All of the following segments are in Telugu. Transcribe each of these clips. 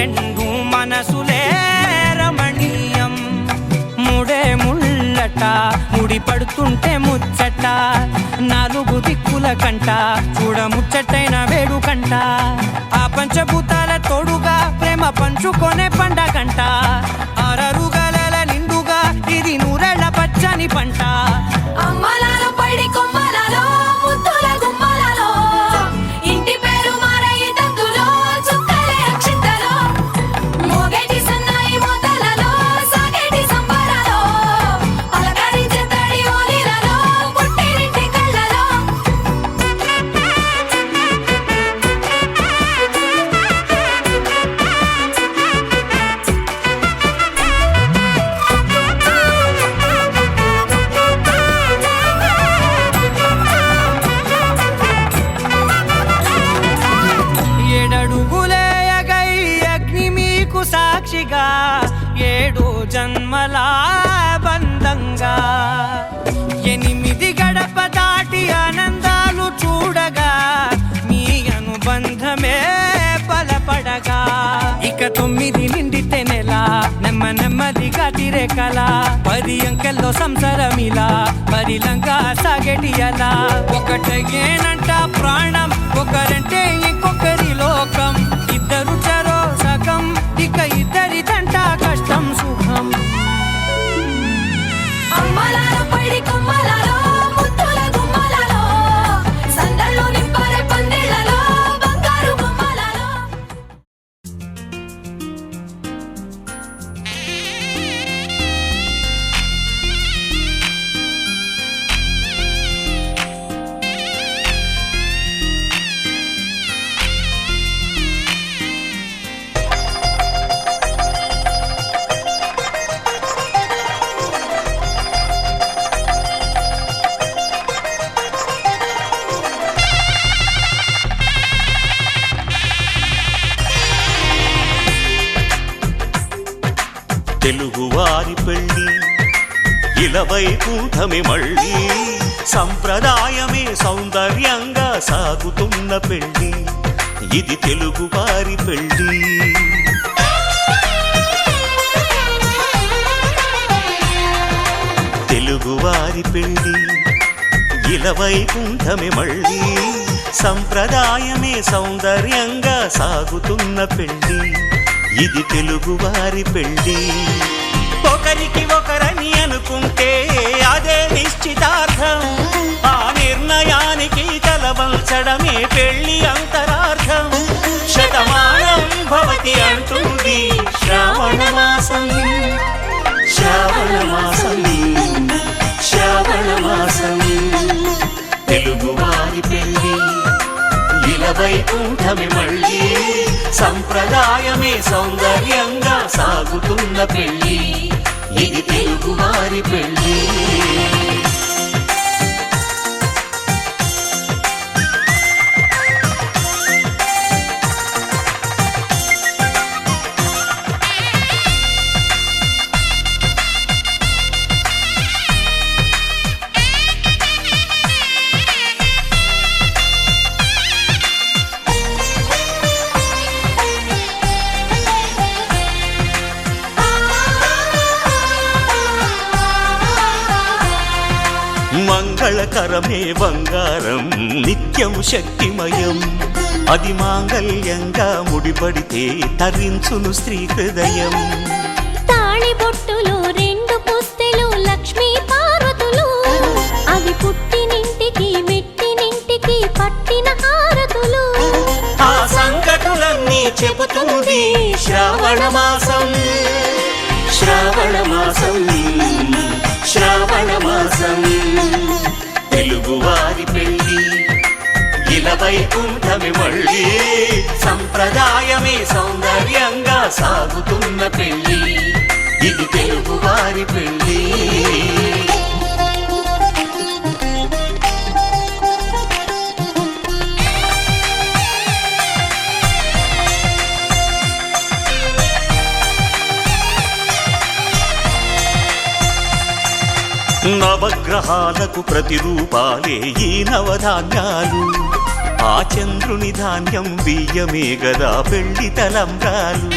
రెండు మనసులే రమణీయం. ముడే ముళ్ళట ముడి పడుతుంటే ముచ్చట, నాలుగు దిక్కుల కంట చూడ ముచ్చటైన వేడుకంట. ఆ పంచభూతాల తోడుగా ప్రేమ పంచుకొనే పండగంట. ఆరరుగల నిండుగా ఇది నూరెళ్ళ పచ్చని పంట. అమ్మలాలో పడి కొమ్మలలో ముద్దుల గుమ్మలలో ఇంటి పేరు మారయి తందులో చుక్కలే అక్షింతలో మోగేటి సన్నాయి మోతలలో సాగేటి సంబరాలో పలకరించే తడి ఓలిలలో పుట్టినింటి కళ్ళలో. ఏడడుగులేయగై అగ్ని మీకు సాక్షిగా, ఏడు జన్మల బంధంగా. 8 గడప దాటి ఆనందాలు చూడగా, మీ అనుబంధమే బలపడగా. ఇక 9 నిండితే నెల నెమ్మదిగా తిరే కల. 10 అంకెల్లో సంసారమిలా పరిలంగా సాగేటి అలా. ఒకటేనంట ప్రాణం, ఒకరంటే ఇంకొకరి లోకం. ఇద్దరు చరో సగం, ఇక ఇద్దరిదంట కష్టం సుఖం. అమ్మలాలో పడి కొమ్మలలో ముద్దుల గుమ్మలలో సందళ్ళు నింపరే పందిళ్ళలో బంగారు బొమ్మలలో. తెలుగువారి పెళ్ళి ఇలవైకుంఠమి మళ్ళీ, సంప్రదాయమే సౌందర్యంగా సాగుతున్న పెళ్ళి. ఇది తెలుగువారి పెళ్ళి. తెలుగువారి పెళ్ళి ఇలవైకుంఠమి మళ్ళీ, సంప్రదాయమే సౌందర్యంగా సాగుతున్న పెళ్ళి. ఇది తెలుగువారి పెళ్ళి. ఒకరికి ఒకరని అనుకుంటే అదే నిశ్చితార్థం. ఆ నిర్ణయానికి తలవంచడమే పెళ్ళి అంతరార్థం. శతమానం భవతి అంటుంది శ్రావణ మాసం. శ్రావణ మాసం, శ్రావణ మాసం. తెలుగువారి పెళ్ళి ఇలవైకుంఠమి మళ్ళీ, సంప్రదాయమే సౌందర్యంగా సాగుతున్న పెళ్ళి. ఇది తెలుగువారి పెళ్ళి. మంగళకరమే బంగారం, నిత్యం శక్తిమయం. అది మాంగళ్యంగా ముడిపడితే తరించును స్త్రీ హృదయం. తాళిబొట్టులు 2 పుస్తెలు లక్ష్మీ పార్వతులు, అవి పుట్టినింటికి మెట్టినింటికి పట్టిన హారతులు. ఆ సంకటులన్నీ చెబుతుంది శ్రావణ మాసం. శ్రావణ మాసం, శ్రావణ మాసం. తెలుగువారి పెళ్ళి ఇలవైకుంఠమి మళ్ళీ, సంప్రదాయమే సౌందర్యంగా సాగుతున్న పెళ్ళి. ఇది తెలుగువారి పెళ్ళి. నవగ్రహాలకు ప్రతిరూపాలే ఈ నవధాన్యాలు. ఆ చంద్రుని ధాన్యం బియ్యమే గదా పెళ్లి తలంబ్రాలు.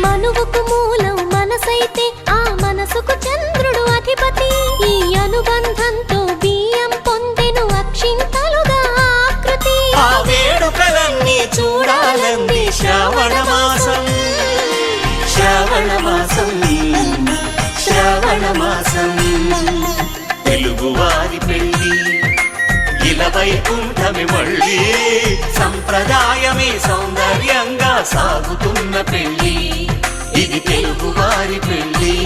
మనువుకు మూలం మనసైతే ఆ మనసుకు చంద్రుడు అధిపతి. ఈ అనుబంధంతో బియ్యం పొందెను అక్షింతలుగా ఆకృతి. ఆ వేడుకలన్నీ చూడాలంది శ్రావణ మాసం, శ్రావణ మాసం, శ్రావణ మాసం. తెలుగువారి పెళ్ళి ఇలా వైకుంఠమి మళ్ళీ, సంప్రదాయమే సౌందర్యంగా సాగుతున్న పెళ్ళి, ఇది తెలుగువారి పెళ్ళి.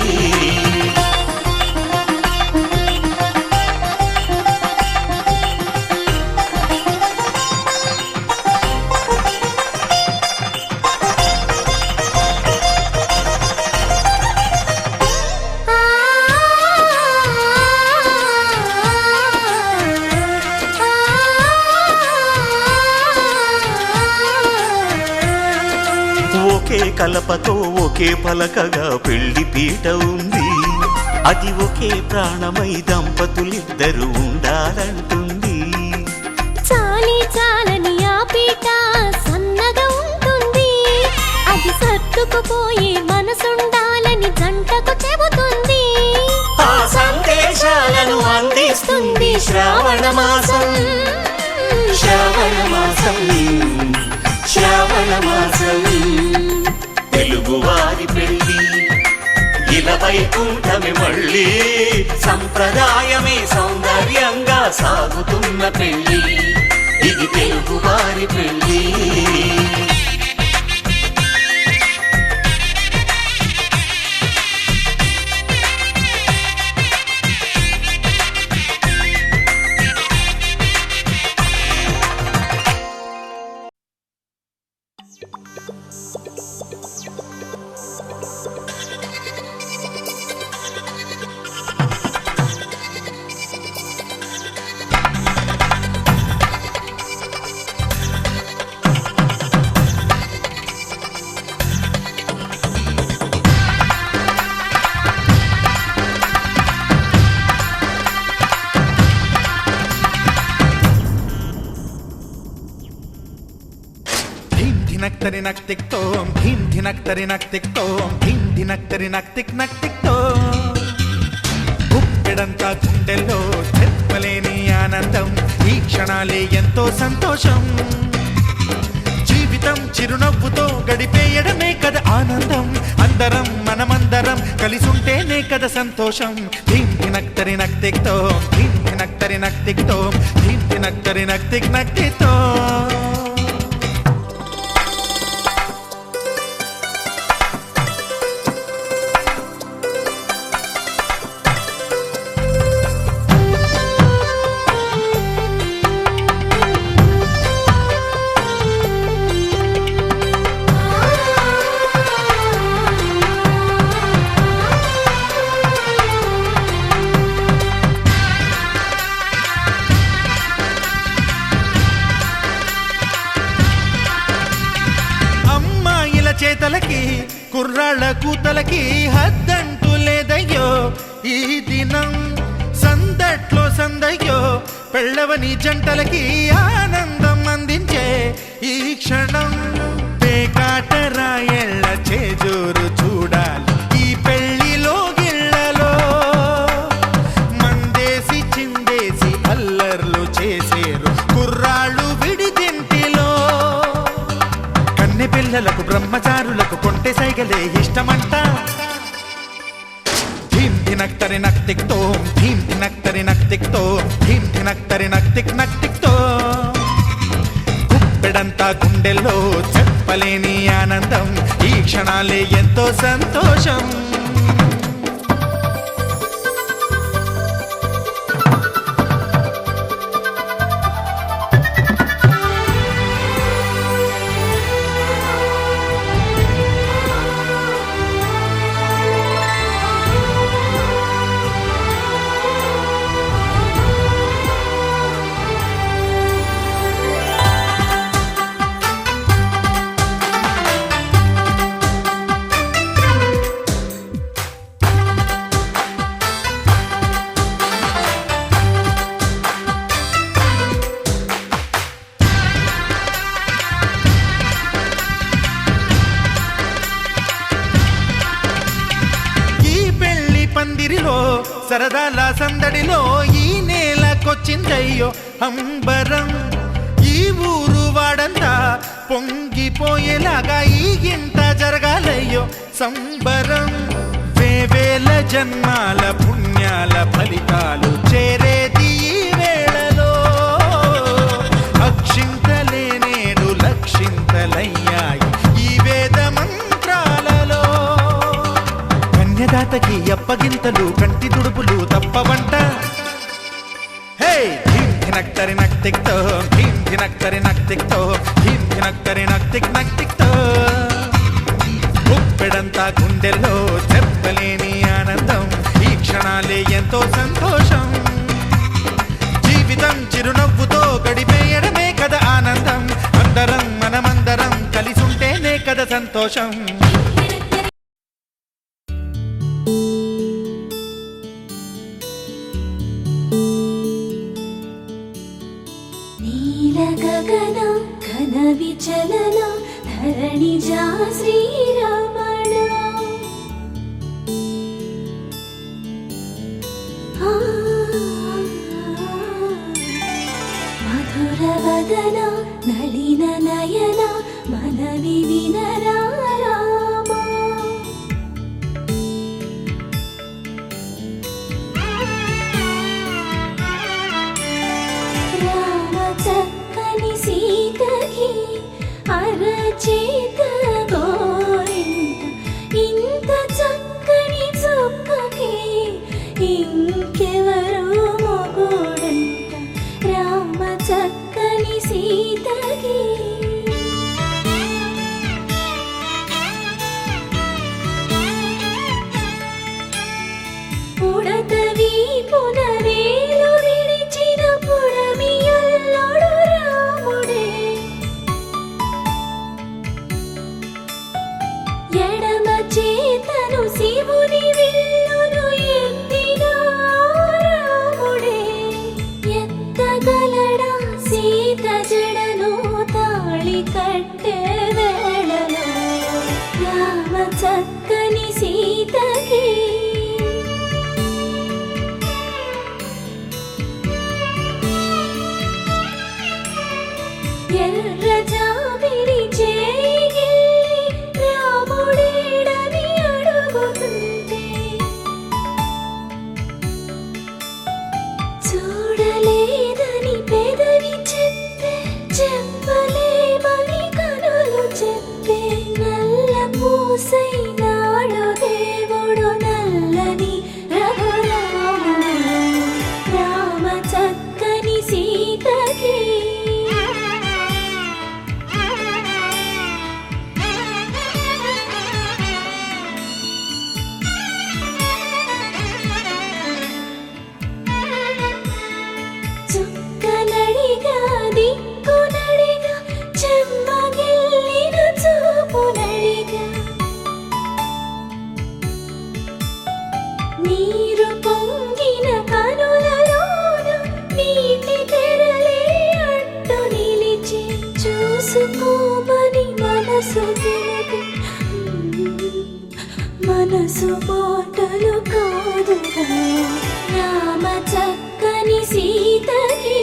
ఒకే కలపతో ఒకే పలకగా పెళ్లి పీట ఉంది, అది ఒకే ప్రాణమై దంపతులిద్దరూ ఉండాలంటుంది. చాలి చాలని ఆ పీట సన్నగా ఉంటుంది, అది సర్దుకుపోయే మనసుండాలని జంటకు చెబుతుంది. ఆ సందేశాలను అందిస్తుంది శ్రావణ మాసం, శ్రావణ మాసం, శ్రావణ మాసం. తెలుగువారి పెళ్ళి ఇలా వైకుంఠమి మళ్ళీ, సంప్రదాయమే సౌందర్యంగా సాగుతున్న పెళ్ళి, ఇది తెలుగువారి పెళ్ళి. ధినక్తరి నక్ టిక్ తోం ధీం ధినక్తరి నక్ టిక్ తోం ధీం ధినక్తరి నక్ టిక్ తోం. గుప్పెడంతా గుండెల్లో చెప్పలేని ఆనందం, ఈ క్షణాలే ఎంతో సంతోషం. జీవితం చిరునవ్వుతో గడిపేయడమే కదా ఆనందం, అందరం మనమందరం కలిసుంటేనే కదా సంతోషం. ధీం ధినక్తరి నక్ టిక్ తోం ధీం ధినక్తరి నక్ టిక్ తోం ధీం ధినక్తరి నక్ టిక్ తోం. చేతలకి కుర్రాళ్ళ కూతలకి హద్దంటూ లేదయ్యో ఈ దినం, సందట్లో సందయ్యో పెళ్ళవని జంటలకి ఆనందం అందించే ఈ క్షణం. పేకాట రాయళ్ళ చేజోరు చూడాలి ఈ పెళ్లిలో గిళ్ళలో, మందేసి చిందేసి అల్లర్లు చేసేరు కుర్రాళ్ళు విడిదింటిలో. కన్నె పిల్లలకు బ్రహ్మచారులకు కొంటె సైగలే ఇష్టమంట. ధీం ధినక్తరి నక్ టిక్ తోం ధీం ధినక్తరి నక్ టిక్ తోం ధీం ధినక్తరి నక్ టిక్ తోం. గుప్పెడంతా గుండెల్లో చెప్పలేని ఆనందం, ఈ క్షణాలే ఎంతో సంతోషం. సిరిలో సరదాల సందడిలో ఈ నేలకొచ్చిందయ్యో అంబరం. ఈ ఊరు వాడంతా పొంగిపోయేలాగా ఈ గింట జరగాలయ్యో సంబరం. వేవేల జన్మాల పుణ్యాల ఫలితాలు చేరేది ఈ వేళలో. అక్షింతలే నేడు లక్షింతలయ్యాయి ఈ వేద మంత్రాలలో. కన్యదాతకి అప్పగింతలు కంటి దుడుపులు తప్పవంట. హే ధీం ధినక్తరి నక్తిక్తో ధీం ధినక్తరి నక్తిక్తో ధీం ధినక్తరి నక్తిక్ నక్తిక్తో. గుప్పెడంతా గుండెల్లో చెప్పలేని ఆనందం. ఈ క్షణాలే ఎంతో సంతోషం. జీవితం చిరునవ్వుతో గడిపేయడమే కదా ఆనందం. అందరం మనమందరం కలిసుంటేనే కదా సంతోషం. నీల గగన ఘన విచలన ధరణిజా శ్రీరమణ. మధుర వదన నళిన నయన మనవి వినరా రామా. రామ చక్కని సీతకి అరచేత గోరింట ఇంత చక్కని చుక్కకి ఇంకెవరు మొగుడంట. రామ చక్కని సీతకి ఉడత వీపున వేలు విడిచిన పుడమియల్లోడు రాముడే. ఎడమ చేతను శివుని విల్లును ఎత్తిన రాముడే. ఎత్తగలడా సీత జడను తాళి కట్టే వేళలో. రామ చక్కని సీతకి ఎర్ర జాబిలి చేయి రాముడేడని అడుగుతుంటే చూడలేదని పెదవి చెప్పే చెప్పలేమని కనులు చెప్పే. నల్ల పూసై నాడు దేవుడు నల్లని రఘురాముడు. రామ చక్కని సీతకి చుక్కనడిగా దిక్కునడిగా చెమ్మగిల్లిన చూపునడిగా. నీరు పొంగిన కనులలోన నీటి తెరలే అడ్డు నిలిచి చూసుకోమని మనసు తెలిపి. మనసు మాటలు కాదుగా. రామ చక్కని సీతకి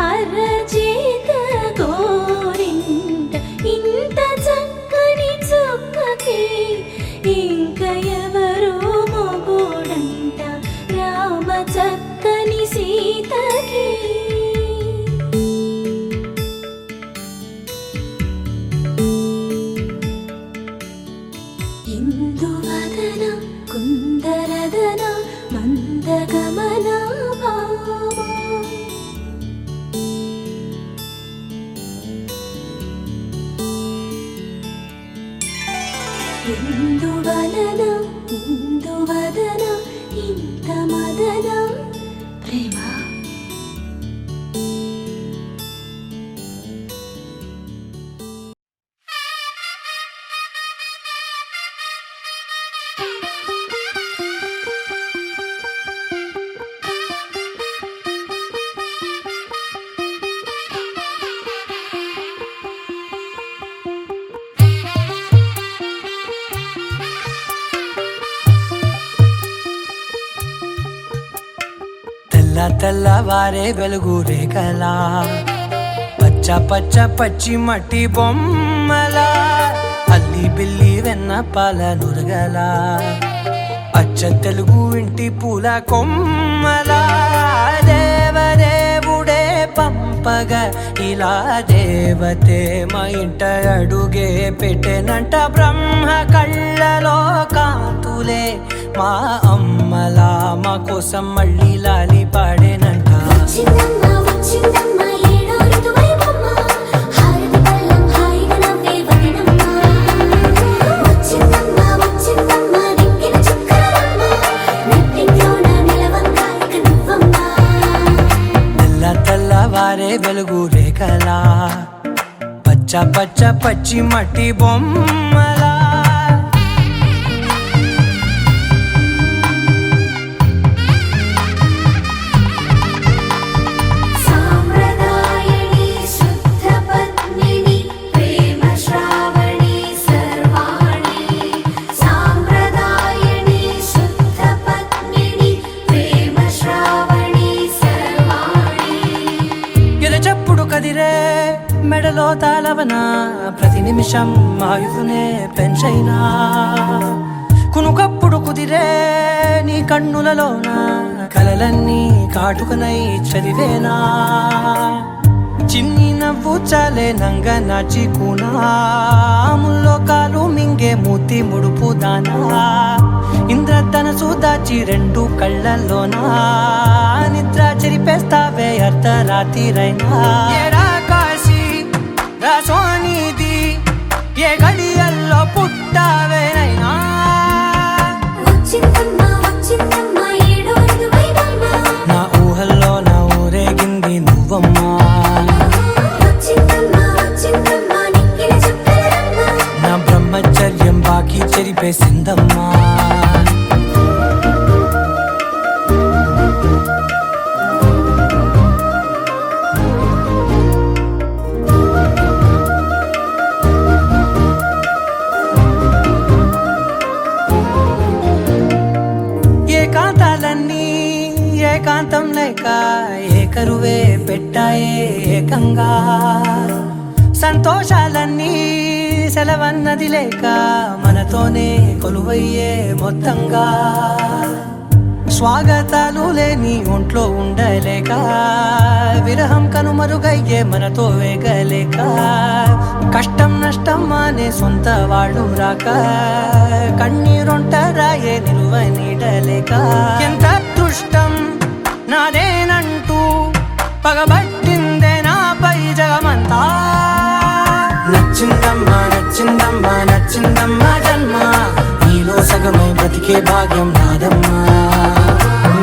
అరచేత గోరింట ఇంత చక్కని చుక్కకి ఇంక ఎవరు మొగుడంట. రామ చక్కని సీతకి ఇందువదన కుందరదన మందగమన భామ. ఇందువలన ఇందువదన ఇంత మదన ప్రేమ. తెల్లవారే వెలుగు రేఖలా పచ్చ పచ్చ పచ్చి మట్టి బొమ్మలా అల్లి బిల్లి వెన్న పాల నురగలా అచ్చ తెలుగు ఇంటి పూల కొమ్మలా దేవదేవుడే పంపగా ఇలా దేవతే మా ఇంట అడుగే పెట్టెనంట బ్రహ్మ కళ్ళలో కాంతులే మా అమ్మలా మా కోసం మళ్ళీ లాలి పాడేనంట వచ్చిందమ్మ వచ్చిందమ్మ ఏడో ఋతువైవమ్మ హారతి పళ్ళం హాయిగా నవ్వే వదినమ్మ వచ్చిందమ్మ వచ్చిందమ్మ దిక్కిన చుక్కలమ్మ నెట్టింట్లోన నిలవంగా ఇక నువ్వమ్మ తెల్లవారే వెలుగు రేఖలా పచ్చ పచ్చ పచ్చి మట్టి బొమ్మలా సాంప్రదాయని శుద్ధ పద్మిని ప్రేమ శ్రావణి సర్వాణి సాంప్రదాయని శుద్ధ పద్మిని ప్రేమ శ్రావణి సర్వాణి ఎరచప్పుడు కదిరే మెడలో తాళవన ప్రతి నిమిషం ఆయుధునే పెంచైనా కునుకప్పుడు కుదిరే నీ కన్నులలోన కలలన్నీ కాటుకనై చదివేనా చిన్ని నవ్వు చాలే నంగ నాచి కూనాముల్లో కాలు మింగే మూతి ముడుపు దానా ఇంద్రధనసు దాచి రెండు కళ్ళల్లోనా నిద్ర చెరిపేస్తావే అర్ధరాత్రిరైనా ఏడా కాశీ రాసోనిది ఏ గడియల్లో పుట్టావేనైనా వచ్చిందమ్మ వచ్చిందమ్మ ఏడో ఋతువైవమ్మ నా ఊహల్లో నా ఊరేగింది నువ్వమ్మా వచ్చిందమ్మ వచ్చిందమ్మ నిక్కిన చుక్కలమ్మ నా బ్రహ్మచర్యం బాకీ చెరిపేసిందమ్మా ఏకాంతాలన్నీ ఏకాంతం లేక ఏకరువే పెట్టాయే ఏకంగా సంతోషాలన్నీ సెలవన్నది లేక మనతోనే కొలువయ్యే మొత్తంగా స్వాగతాలు లేని ఒంట్లో ఉండలేక విరహం కనుమరుగయ్యే మనతో వేగలేక కష్టం నష్టం అనే సొంత వాళ్ళు రాక కన్నీరొంటరాయే నిలువ నీడలేక ఎంత అదృష్టం నాదేనంటూ పగబట్టిందే నాపై జగమంతా నచ్చిందమ్మా నచ్చిందమ్మా నచ్చిందమ్మా జన్మ నీలో సగమై బ్రతికే భాగ్యం నాదమ్మా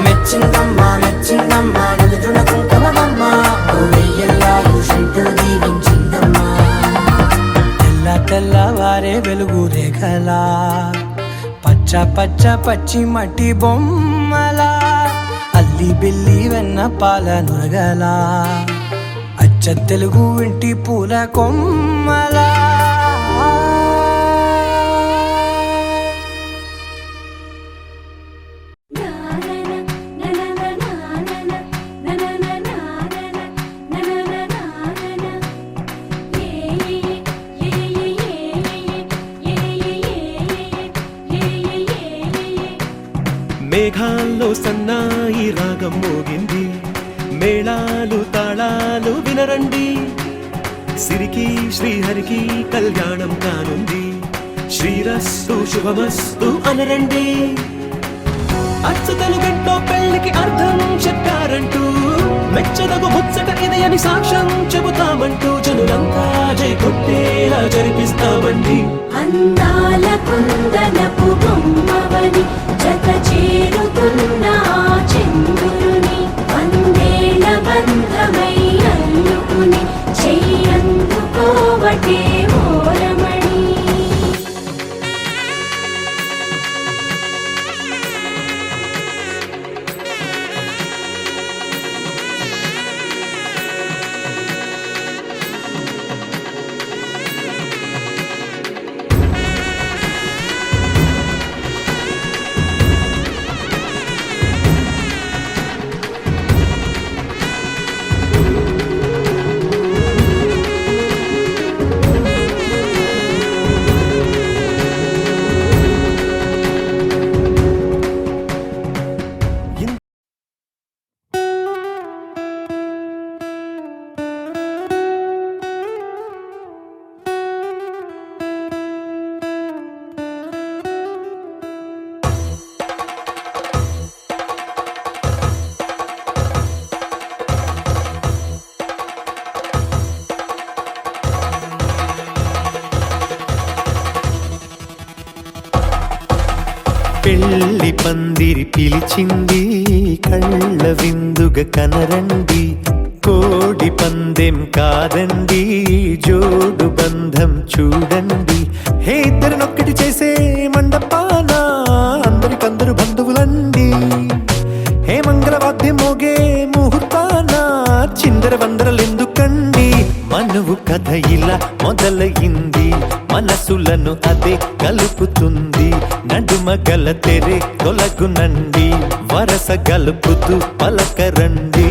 మెచ్చిందమ్మా మెచ్చిందమ్మా నిలుచున్న కుంకుమమ్మా వెయ్యల్లాలు శంకరు దీవించిందమ్మా తెల్లవారే వెలుగు రేఖలా పచ్చ పచ్చ పచ్చి మట్టి బొమ్మలా అల్లి బిల్లి వెన్న పాల నురగలా అచ్చ తెలుగు ఇంటి పూల కొమ్మలా మేఘాల్లో సన్నాయి రాగం మోగింది మేళాలు తాళాలు వినరండి సిరికి శ్రీహరికి కళ్యాణం కానుంది శ్రీరస్తు శుభమస్తు అనరండి అచ్చతలు గంటో పెళ్లికి అర్థం చెప్పారంటూ మెచ్చదగు ముచ్చట ఇది అని సాక్ష్యం చెబుతామంటూ జనులంతా జై కొట్టేలా జరిపిస్తామండి అందాల కుందనపు బొమ్మవని జత చేరుతున్న ఆ చంద్రుని వందేళ్ల బంధమై అల్లుకుని చెయ్యందుకోవటే ఓరమణి పెళ్లి పందిరి పిలిచింది కళ్ళ విందుగ కనరండి కోడి పందెం కాదండి జోడు బంధం చూడండి హే ఇద్దరినొక్కటి చేసే మండపాన అందరికందరు బంధువులండి హే మంగళవాద్యం మోగే ముహూర్తాన చిందర వందరలెందుకండి మనువు కథ ఇలా మొదలయింది మనసులను అదే కలుపుతుంది నడుమ గల తెరే తొలగునండి వరస గలుపుతూ పలకరండి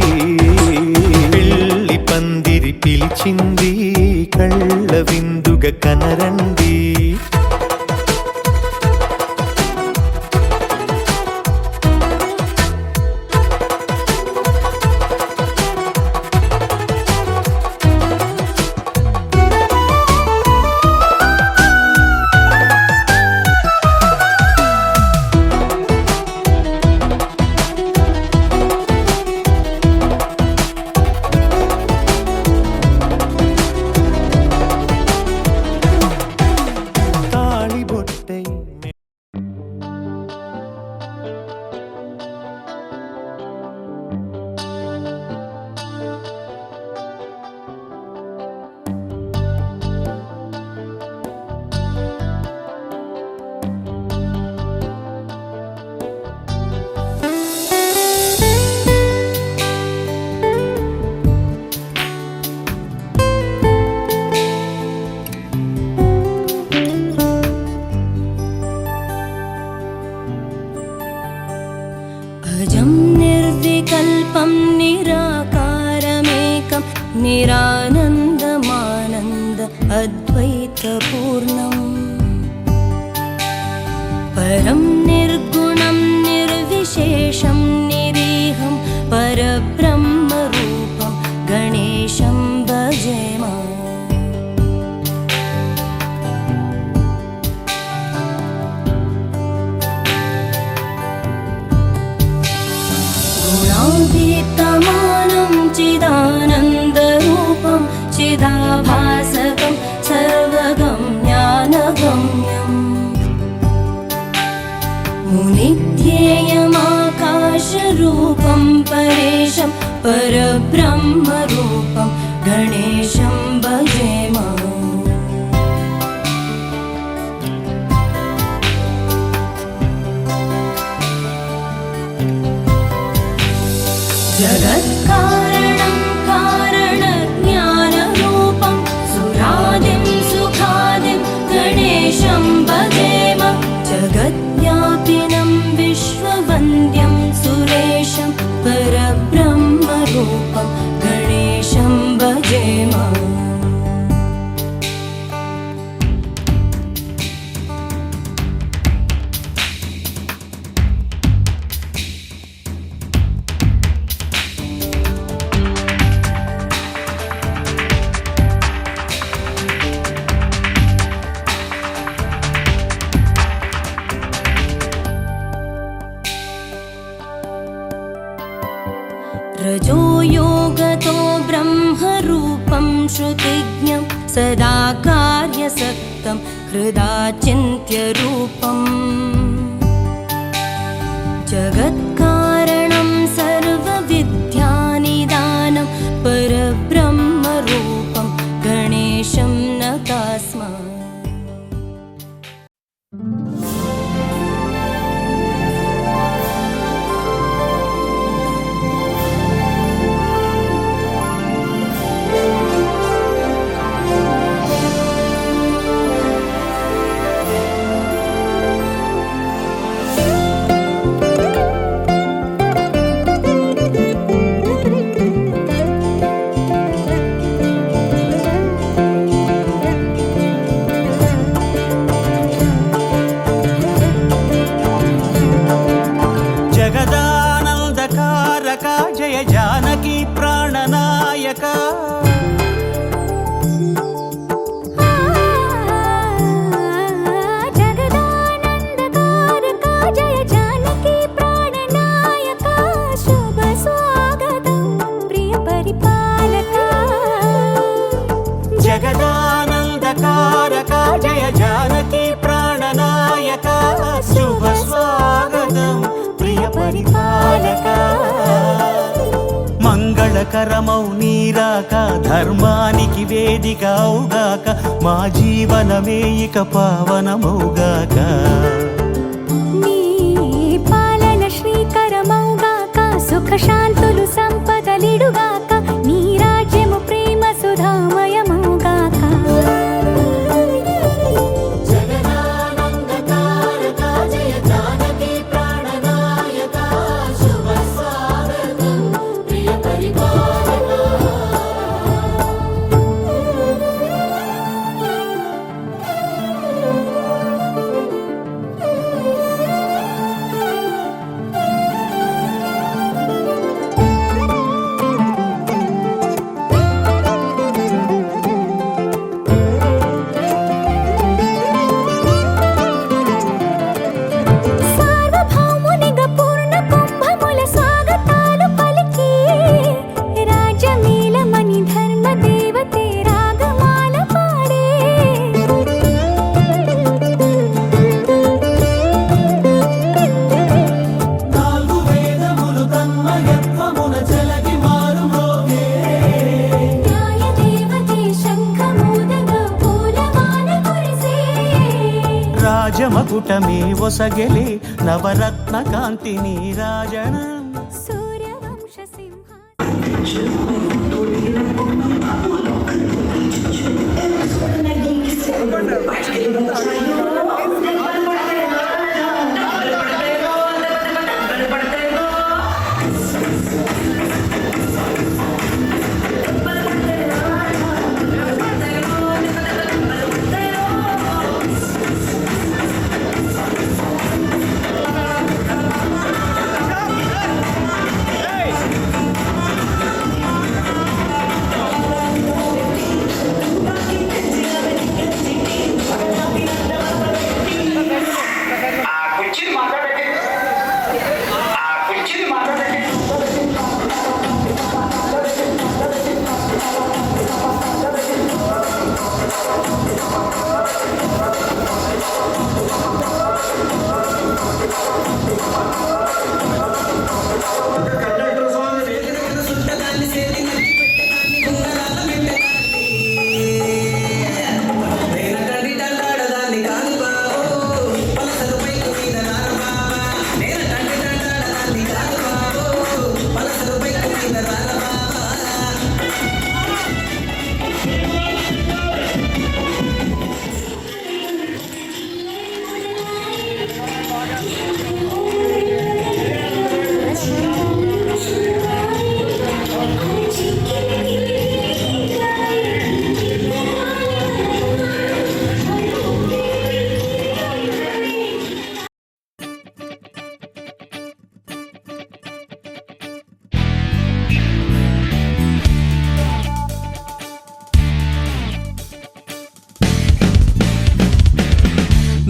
పెళ్లి పందిరి పిలిచింది కళ్ళ విందుగ కనరండి अजं निर्विकल्पं निराकारमेकं निरानन्दमानन्द अद्वैतपूर्णम् परं निर्गुणं निर्विशेषं निरीहं परब्रह्मरूपं गणेशं भजेम गुणातीतमानं चिदानन्दरूपं चिदाभासकं सर्वगम्यानगम्यम् मुनिध्येयमाकाशरूपं परेशं परब्रह्मरूपं गणेशं भजेम जगत्कारणं कारणज्ञानरूपं सुरादिं सुखादिं गणेशं भजेम जगद्व्यापिनं विश्ववन्द्यं सुरेशं परब्रह्मरूपं गणेशं भजेम रजो योगतो ब्रह्मरूपं श्रुतिज्ञं सदा कार्यसक्तं हृदाचिन्त्यरूपम् जगत्कारणं सर्वविद्यानिदानं परब्रह्मरूपं गणेशं नतास्म మంగళకరమౌ నీరాక ధర్మానికి వేదిక అవుగాక మా జీవనమే ఇక పావనమౌగాక నీ పాలన శ్రీకరమౌగాక సుఖ శాంతులు సంపదలిడుగాక నీ రాజ్యము ప్రేమ సుధామయమౌగాక సార్వభౌమునిగా పూర్ణ కుంభముల స్వాగతాలు పలికి రాజమేళమణి ధర్మ దేవతే రాగమాల పాడే నాలుగు వేదములు తన్మయత్వమున చెలగి మారు మ్రోగే న్యాయ దేవతే శంఖమూదగా పూలమాల కురిసే రాజమకుటమే ఒసగెలే నవరత్న కాంతి నీరాజనం సూర్యవంశ సింహ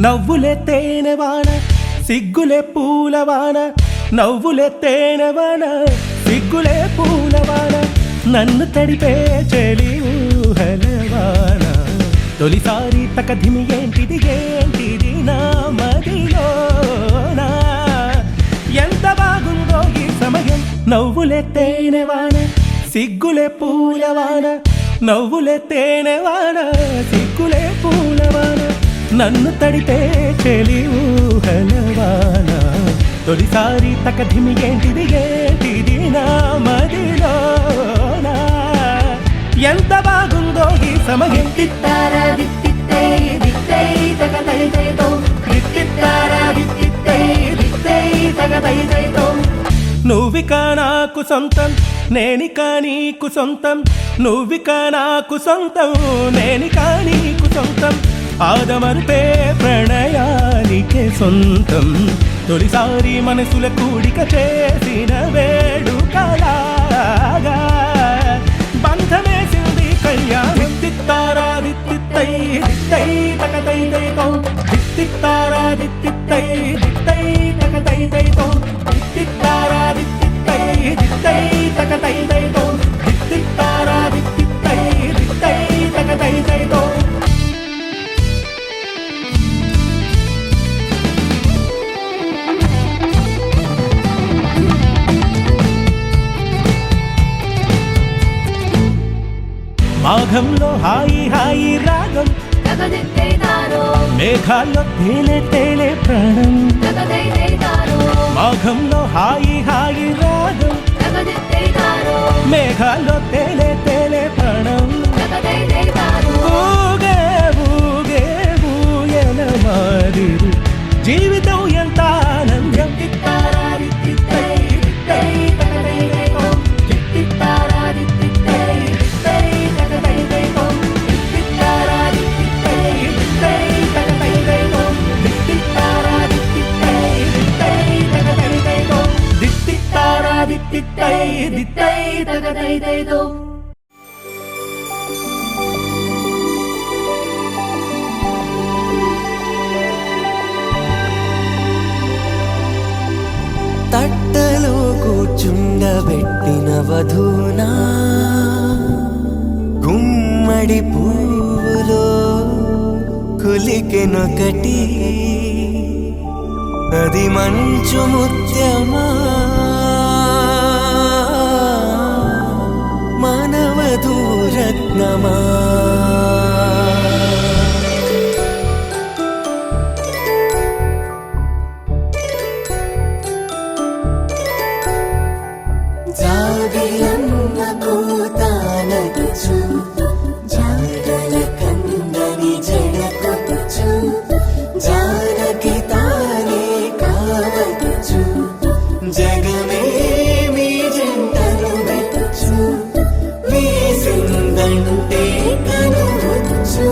నవ్వులే తేనెవాన సిగ్గులే పూలవాన నవ్వులే తేనెవాన సిగ్గులే పూలవాన నన్ను తడిపే చెలి ఊహలవాన తొలిసారి తకధిమి ఏంటిది ఏంటిది నా మదిలోనా ఎంత బాగుందో ఈ సమయం నవ్వులే తేనెవాన సిగ్గులే పూలవాన నవ్వులే తేనెవాన సిగ్గులే పూలవాన నన్ను తడిపే చెలి ఊహలవాన తొలిసారి తకధిమి ఏంటిది ఏంటిది నా మదిలోనా ఎంత బాగుందో ఈ సమయం తిత్తారా దిత్తిత్తై దిత్తై తగతై తైతో తిత్తారా దిత్తిత్తై దిత్తై తగతై తైతో నువ్విక నాకు సొంతం నేనిక నీకు సొంతం నువ్విక నాకు సొంతం నేనిక నీకు సొంతం ఆదమరుపే ప్రణయానికే సొంతం తొలిసారి మనసుల కూడిక చేసిన వేడుకలాగా బంధమేసింది కళ్యాణం తిత్తారా దిత్తిత్తై దిత్తై తకతై తైతో తిత్తారా దిత్తిత్తై దిత్తై తకతై తైతో తిత్తారా దిత్తిత్తై దిత్తై తకతై తైతో తిత్తారా దిత్తిత్తై దిత్తై తకతై తైతో మాఘంలో హాయి హాయి రాగం తగదిత్తైతారో మేఘాల్లో తేలే తేలే ప్రాణం తగదైతారో మాఘంలో హాయి హాయి రాగం తగదిత్తైతారో మేఘాల్లో తేలే తేలే ప్రాణం తగదైతారో ఊగే ఊగే ఊయల మాదిరు జీవితం ఎంత ఆనందం తట్టలో కూర్చుండబెట్టిన వధూనా గుమ్మడి పువ్వులో కులికెనొకటి అది మంచు ముత్యమా మానవధూరత్నమా జాబిలమ్మ కూతానగుచు జాడల కందని జడకొచ్చు జానకి తానే కావగుచు జగమే మీ జంటను వెతుచు వీసిందంటే కనువచ్చు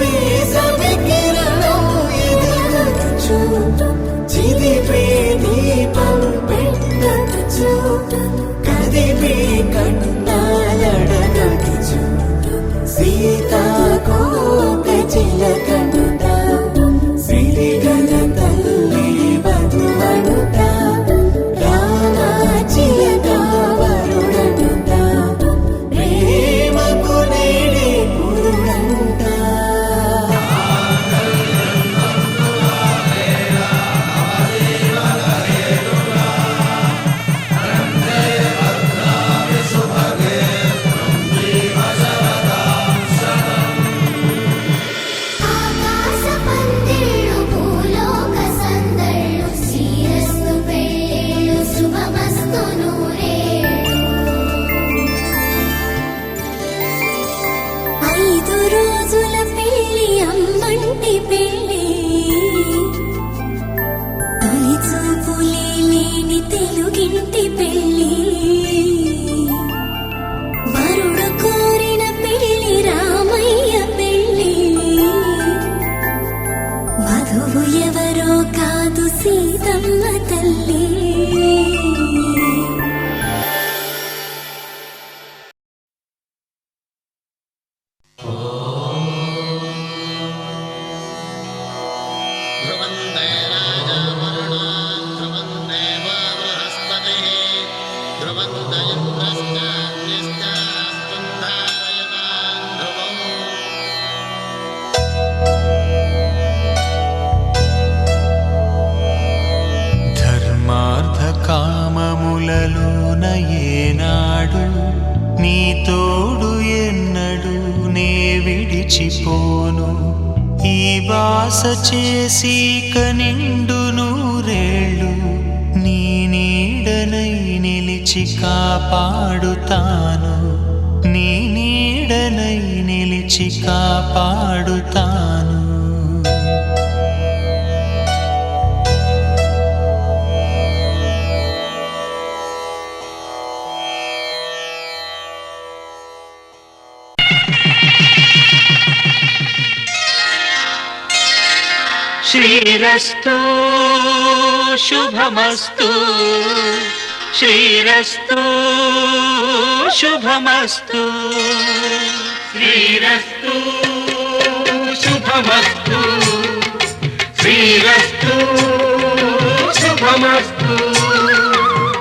వీసమి కిరణం ఎదుగుచు చిదిపే దీపం పెట్టచ్చు కదిపే కన్నాలడగచ్చు సీతాకోక చిలకనుట సిరిగల తల్లి వధువనుట రామ చిలక వరుడనుట ప్రేమకు నేడే పురుడంట ఆకాశ పందిళ్ళు భూలోక సందళ్ళు శ్రీరస్తు పెళ్ళిళ్ళు శుభమస్తు నూరేళ్ళు 5 రోజుల పెళ్ళి అమ్మంటి పెళ్ళి తొలి చూపులే లేని తెలుగింటి పెళ్ళి వరుడు కోరిన పెళ్ళి రామయ్య పెళ్ళి వధువు ఎవరో కాదు సీతమ్మ తల్లి ధర్మార్థ కామములలోన ఏనాడు నీ తోడు ఎన్నడు నే విడిచిపోను ఈ వాస చేసి నిండు నూరేళ్ళు నీ నీడనై నిలిచి కాపాడుతాను నీ నీడనై నిలిచి కాపాడుతాను శ్రీరస్తు శుభమస్తు శ్రీరస్తు శుభమస్తు శ్రీరస్తు శుభమస్తు శ్రీరస్తు శుభమస్తు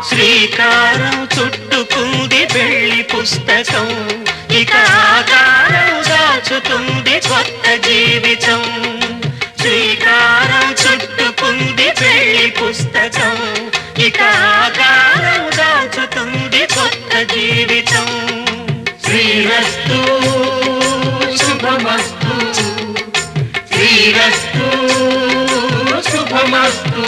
శ్రీకారం చుట్టుకుంది పెళ్లి పుస్తకం ఇక ఆకారం దాచుతుంది కొత్త జీవితం శ్రీకారం చుట్టుకుంది పెళ్లి పుస్తకం ఇక ఆకారం దాచుతుంది కొత్త జీవితం శ్రీరస్తు శుభమస్తు.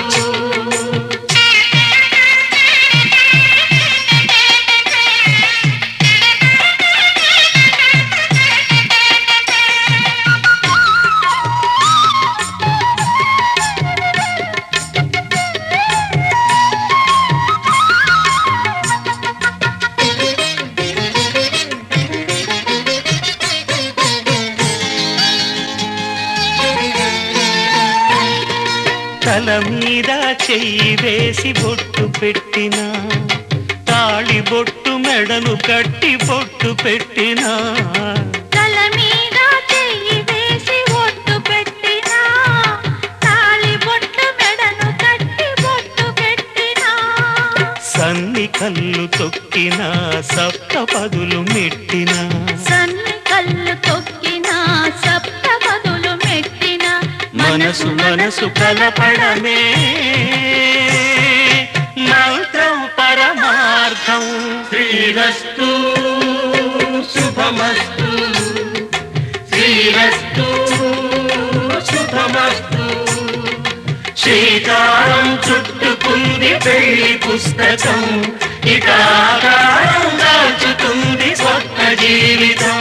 తల మీద చెయ్యి వేసి బొట్టు పెట్టిన, తాళి బొట్టు మెడను కట్టి బొట్టు పెట్టిన, తల మీద చెయ్యి వేసి బొట్టు పెట్టినా, తాళి బొట్టు మెడను కట్టి బొట్టు పెట్టినా, సన్ని కళ్ళు తొక్కిన, సప్త పదులు మెట్టిన, సన్ని కళ్ళు తొక్కినా, సప్త పదులు మెట్టినా, మనసు మనసు కలపడమే మంత్రం పరమార్థం. శ్రీరస్తు శుభమస్తు, శ్రీరస్తు శుభమస్తు. శ్రీకారం చుట్టుకుంది పెళ్లి పుస్తకం, ఇక ఆకారం దాచుతుంది కొత్త జీవితం.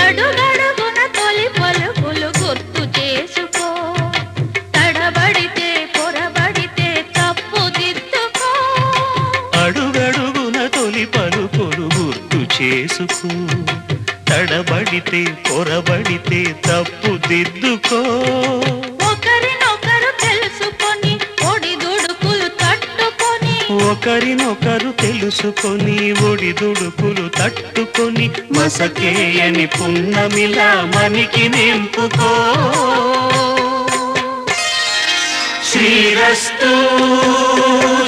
అడుగడుగున తొలి పలుకులు గుర్తు చేసుకో, తడబడితే పొరబడితే తప్పు దిద్దుకో, అడుగడుగున తొలి పలుకులు గుర్తు చేసుకో, తడబడితే పొరబడితే తప్పు దిద్దుకో. ఒకరినొకరు తెలుసుకొని ఒడిదుడుకులు తట్టుకొని, ఒకరినొకరు తెలుసుకొని ఒడిదుడుకులు తట్టుకొని, మసకేయని పున్నమిలా మనికి నింపుకో. శ్రీరస్తు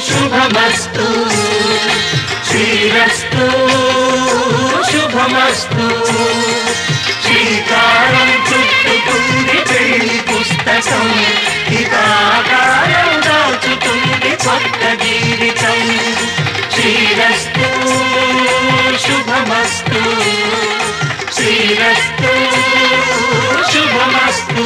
శుభమస్తు, శ్రీరస్తు శుభమస్తు. శ్రీకారం చుట్టుకుంది పెళ్లి పుస్తకం, ఇక ఆకారం దాచుతుంది కొత్త జీవితం. శ్రీరస్తు శుభమస్తు, శ్రీరస్తు శుభమస్తు.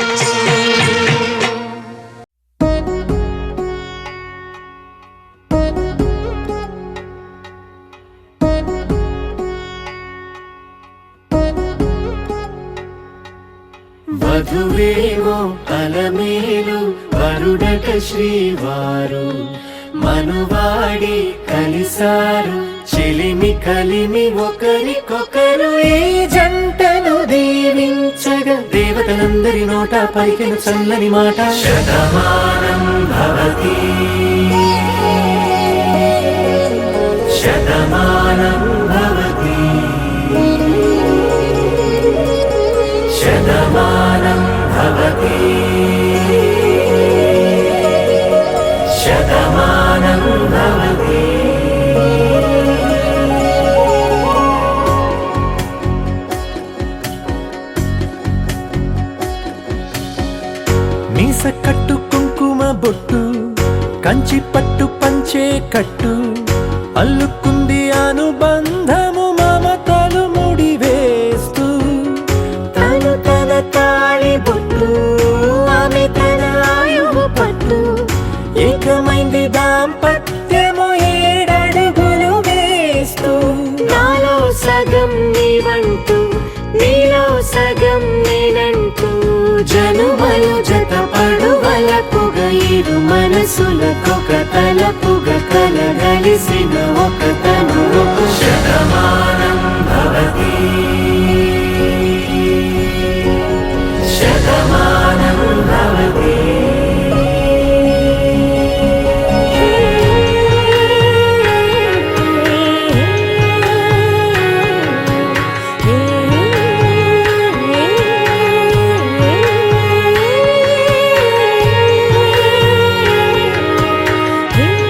వధువేవో అలమేలు వరుడట శ్రీవారు, మనువాడి కలిసారు చెలిమి కలిమి ఒకరికొకరు. ఈ జంటను దీవించగా దేవతలందరి నోట పలికిన చల్లని మాట, శతమానం భవతి శతమానం భవతి శతమానం భవతి శతమానం భవతి. మీస కట్టు కుంకుమ బొట్టు, కంచి పట్టు పంచే కట్టు, అల్లుకుంది అనుబంధము మమతలు ముడివేస్తూ. తను తన తాళి బొట్టు, ఆమె తన ఆయువు పట్టు, ఏకమైంది దాంపత్యము 7 అడుగులు వేస్తూ. నాలో సగం నీవంటూ, నీలో సగం నేనంటూ, జనుమలు జతపడువలపుగా ఇరు మనసులకొక తలపుగా కలగలిసిన ఒక తను. శతమానం భవతి శతమానం భవతి. Hey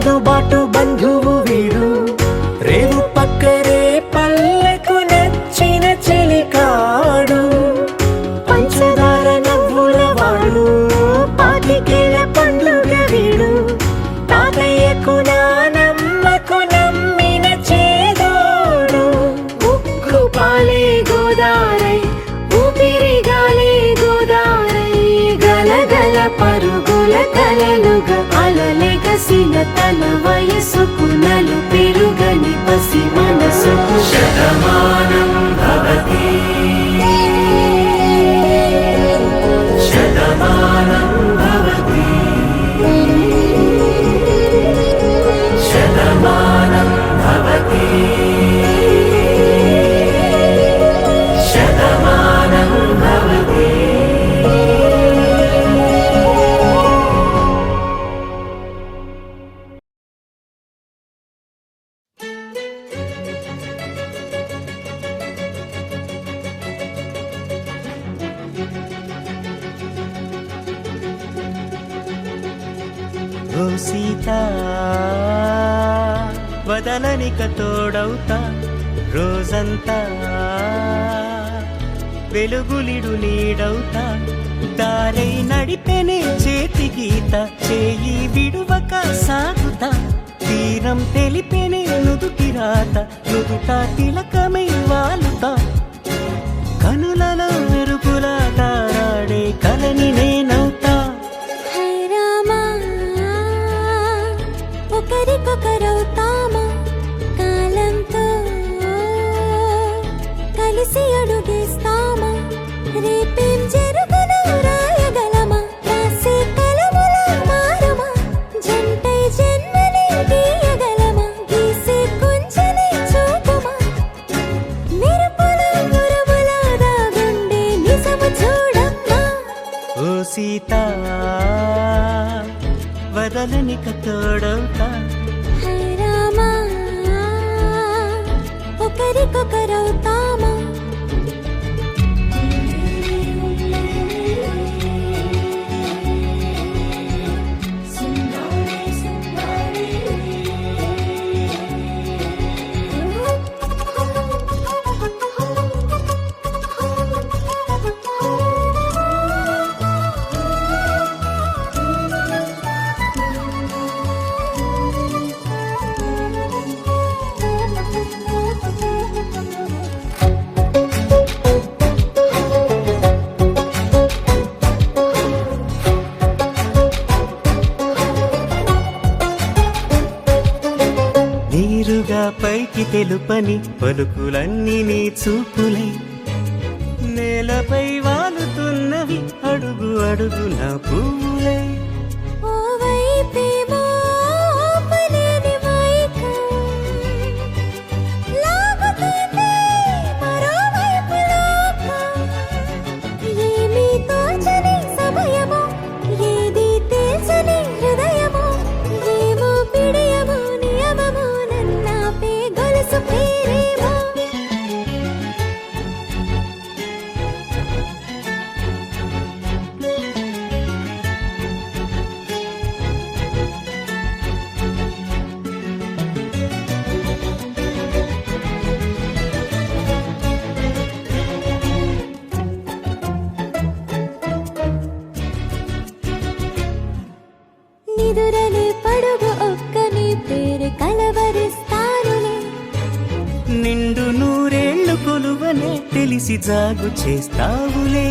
అందుబాటు బంధువు వీడు రేవు పక్కరే పల్లెకు నచ్చిన చెలికాడు పంచదార నవ్వుల వాడు పాతికేల పండుగ వీడు తాతయ్యకు నానమ్మకు నమ్మిన చేదోడు ఉక్కు పాలే గోదారై ఊపిరిగాలే గోదారై గలగల పరుగుల కలలుగా అలలెగసిన తన వయసుకు నలు పెరుగని పసి మనసుకు శతమానం భవతి శతమానం భవతి శతమానం భవతి శతమానం భవతి. ఓ సీత వదలనిక తోడవుతా రోజంతా వెలుగులిడు నీడవుతా దారై నడిపెనే చేతి గీత చేయి విడువక సాగుతా తీరం తెలిపెనే నుదుటి రాత నుదుట తిలకమై వాలుతా కనులలో మెరుగులా తారాడే కలని నేనవుతా. హై రామా ఒకరికొకరవుతామా కాలంతో కలిసి అడుగేస్తామా రేపేం జరుగునో రాయగలమా రాసే కలముల మారమా జంటై జన్మని గీయగలమా గీసే కొంచెని చూపుమా మెరుపుల మురముల దాగుండే నిజము చూడమ్మా. ఓ సీత వదలనిక తోడవుతా హై రామా ఒకరికొకరవుతామా నీరుగా పైకి తెలుపని పలుకులన్నీ నీ చూపులై నేలపై వాలుతున్నవి అడుగు అడుగు నా పువ్వులై ఓ వైపేమో ఆపలేని మైకం లాగుతుంది మరోవైపు లోకం ఏమీ తోచని సమయమో ఏది తేల్చని హృదయమో ఏమో పిడియమో నియమమో నన్నాపే గొలుసు పేరేమో. నిదురలే పడుగు ఒక్కని పేరు కలవరిస్తానులే నిండు నూరేళ్లు కొలువనే తెలిసి జాగు చేస్తావులే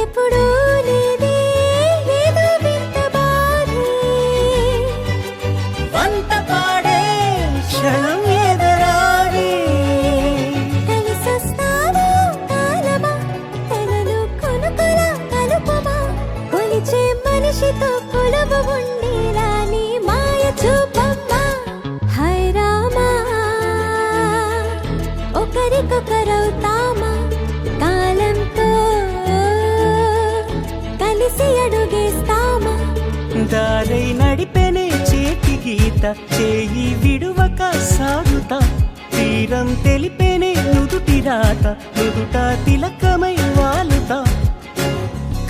ఎప్పుడూ లేదే ఏదో వింత బాధే వంత పాడే క్షణం ఎదరాడే కలిసొస్తావో కాలమా తనను కొనుకొల కలుపమా కొలిచే మనిషితో కొలువు ఉండేలా నీ మాయ చూపమ్మా. హై రామా ఒకరికొకరవుతామా కాలంతో కలిసి అడుగేస్తామా దారై నడిపెనే చేతి గీత చేయి విడువక సాగుతా తీరం తెలిపెనే నుదుటి రాత నుదుట తిలకమై వాలుతా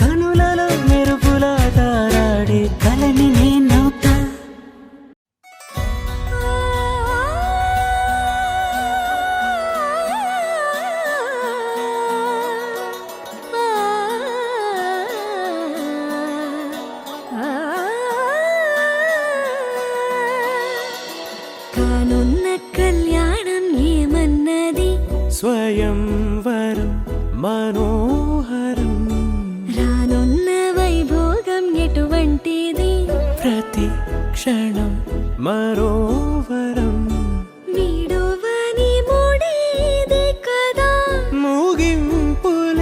కనులలో మెరుపులా తారాడే కలని నేనవుతా. కానున్న కళ్యాణం ఏమన్నది స్వయంవరం మనోహరం రానున్న వైభోగం ఎటువంటిది ప్రతి క్షణం మరోవరం వీడువని మూడేది కదా ముగింపులేని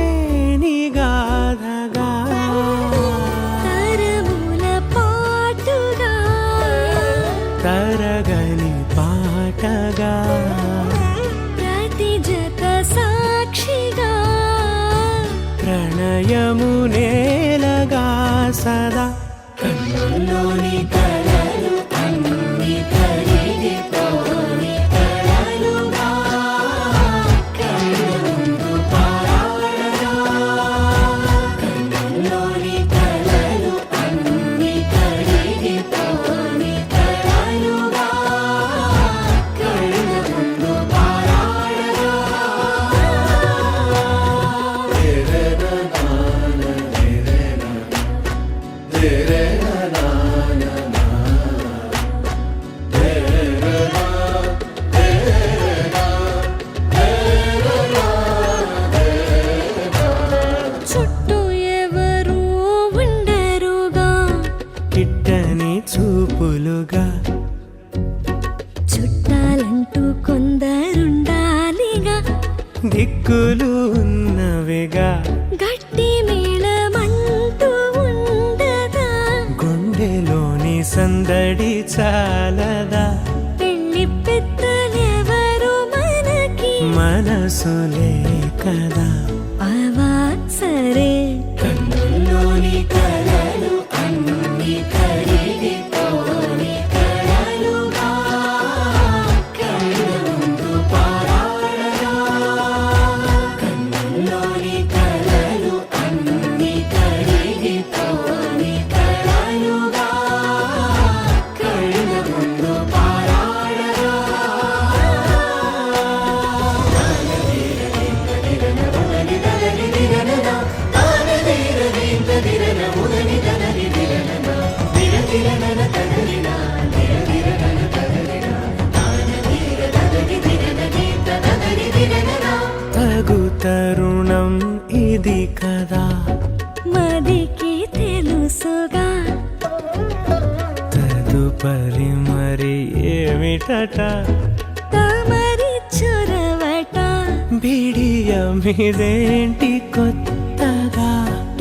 గాథగా తరముల పాటుగా తరగని పాటగా ప్రతి జత సాక్షిగా ప్రణయము నేలగా సదా కన్నుల్లోని కలలు అన్ని కరిగిపోని కలలుగా కళ్ళముందు పారాడగా కన్నుల్లోని కలలు అన్ని కరిగిపోని కలలుగా కళ్ళముందు పారాడగా చుట్టూ ఎవరు ఉండరుగా కిట్టని చూపులుగా చుట్టాలంటూ కొందరుండాలిగా దిక్కులు ఉన్నవిగా గట్టి మేళమంటూ ఉండదా గుండెలోని సందడి చాలదా పెళ్లి పెద్దలెవరు మనకి మనసులే కదా అవా సరే కన్నుల్లోని కలలు అన్ని కరిగిపోని కలలుగా కళ్ళముందు పారాడగా కన్నుల్లోని కలలు అన్ని కరిగిపోని కలలుగా కళ్ళముందు పారాడగా తగు తరుణం ఇది కదా మదికి తెలుసుగా తదుపరి మరి ఏమిటట తమరి చొరవట బిడియమిదేంటి కొత్తగా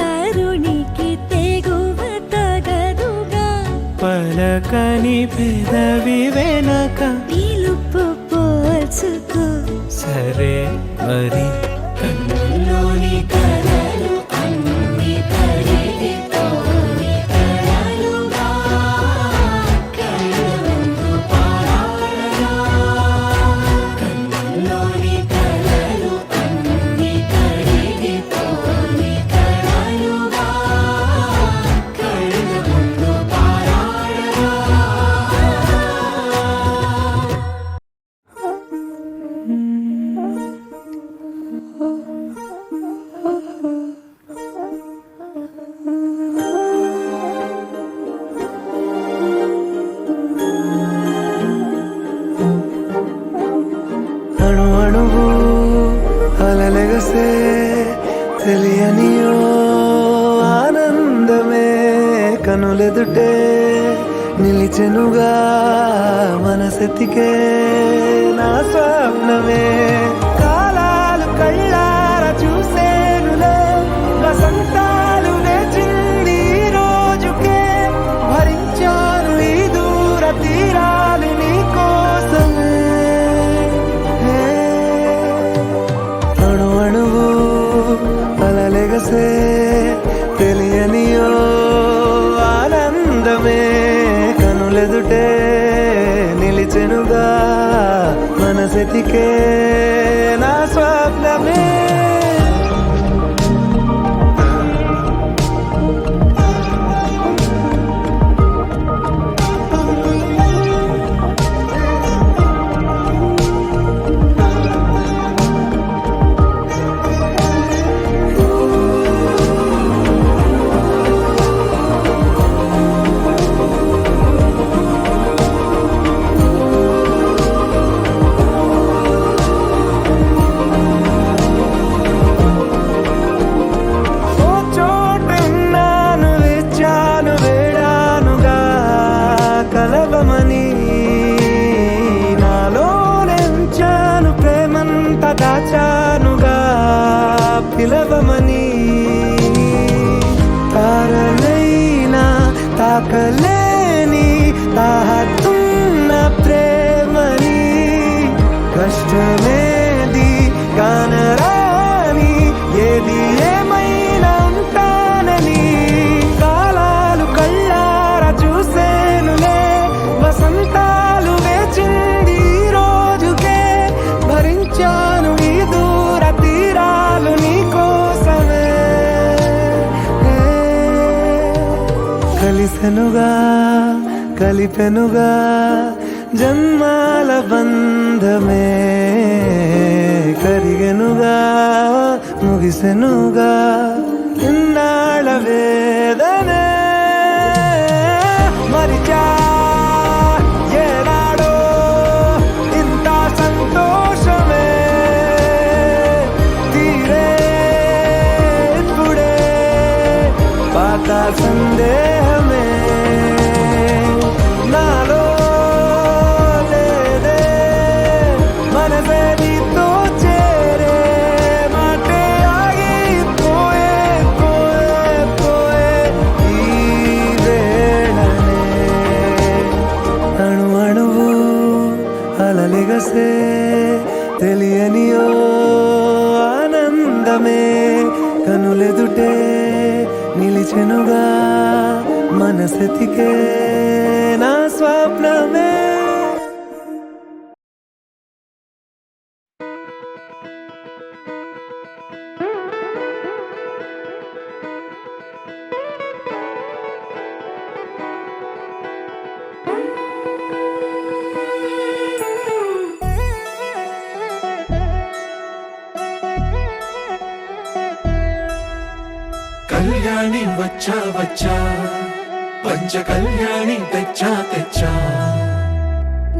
తరుణికి తెగువ తగదుగా పలకని పెదవి వెనక పిలుపు పోల్చుకో సరే మరి కన్నుల్లోని కలలు అన్ని కరిగిపోని కలలుగా కళ్ళముందు పారాడగా కన్నుల్లోని కలలు అన్ని కరిగిపోని కలలుగా కళ్ళముందు పారాడగా అణు అణువు అలలెగసే తెలియనియో ఆనందమే కనులెదుటే నిలిచెనుగా మనసెతికే నా స్వప్నమే కాలాలు కళ్ళార చూసేనులే వసంతాలు వేచింది ఈ రోజుకే భరించాను ఈ దూర తీరాలు నీ కోసమే అణు అణువు అలలెగసే తెలియనియో ఆనందమే కనులెదుటే నిలిచెనుగా మనసెతికే నా స్వప్నమే తెలుపమని నాలో నెంచాను ప్రేమంత దాచానుగా పిలవమని తారలైనా తాకలేని తాహతున్న ప్రేమని కష్టమేది కానరాని ఏది ఏమైనా ఉంటానని కాలాలు కళ్ళారా చూసేనులే వసంతాలు వేచింది ఈ రోజుకే భరించాను ఈ దూర తీరాలు నీ కోసమే కలిసెనుగా కలిపెనుగా జన్మాల బంధమే కరిగెనుగా ముగిసెనుగా ఇన్నాళ్ళ వేదనే మరిచా ఏనాడో ఇంత సంతోషమే తీరే ఇప్పుడే పాత సందేహమే నాలో లేదే మనసే నీతో చేరే మాటే ఆగిపోయే పోయే పోయే ఈ వేళనే అణు అణువు అలలిగసే తెలియనియో ఆనందమే కనులెదుటే నిలిచెనుగా మనసెతికే నా స్వప్నమే కళ్యాణి వచ్చా వచ్చా పంచ కళ్యాణి తెచ్చా తెచ్చా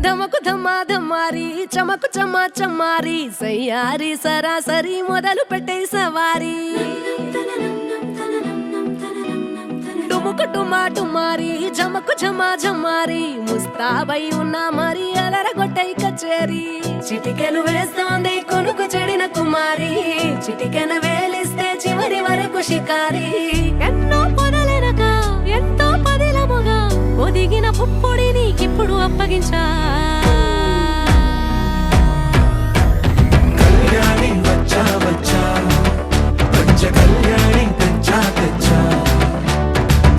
ధమకు ధమ్మా ధమ్మారి చమకు చమ్మా చమ్మారి సయ్యారి సరాసరి మొదలు పెట్టే సవారి డుముకు డుమా డుమారి జమకు జమా జమ్మారి ముస్తాబై ఉన్నా మరి అలరగొట్టై కచేరి చిటికెను వేస్తోంది కొనుకు చెడిన కుమారి చిటికెను వేలిస్తే చివరి వరకు షికారి ఎన్నో పొదలెనక ఎంతో పదిలముగా ఒదిగిన పుప్పొడి నీకిప్పుడు అప్పగించా కళ్యాణి వచ్చా వచ్చా పంచ కళ్యాణి తెచ్చా తెచ్చా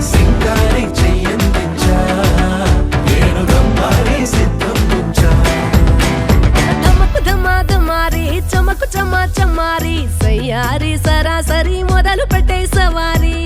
సింగారి చెయ్యందించా ఏనుగమ్మారి సిద్ధం ఉంచా ధమకు ధమ్మా ధమ్మారి చమకు చమ్మా చమ్మారి సయ్యారి సరాసరి మొదలు పెట్టే సవారి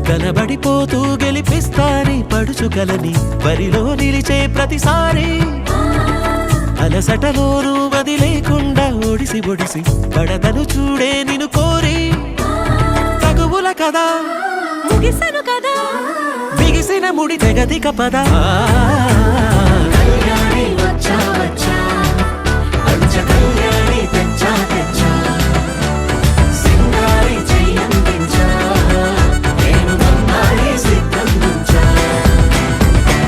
కనబడిపోతూ గెలిపిస్తాని పడుచుగలని బరిలో నిలిచే ప్రతిసారి అలసటలోనూ వదిలేకుండా ఒడిసి ఒడిసి పడదను చూడే నిన్ను కోరి తగువుల కదా ముగిసను కదా బిగిసిన ముడి తెగదిక పద కళ్యాణి వచ్చా వచ్చా పంచ కళ్యాణి తెచ్చా తెచ్చా సింగారి చెయ్యందించా ఏనుగమ్మారి సిద్ధం ఉంచా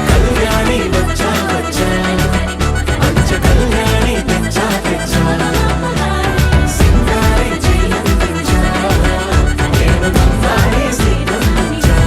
కళ్యాణి వచ్చా వచ్చా పంచ కళ్యాణి తెచ్చా తెచ్చా సింగారి చెయ్యందించా ఏనుగమ్మారి సిద్ధం ఉంచా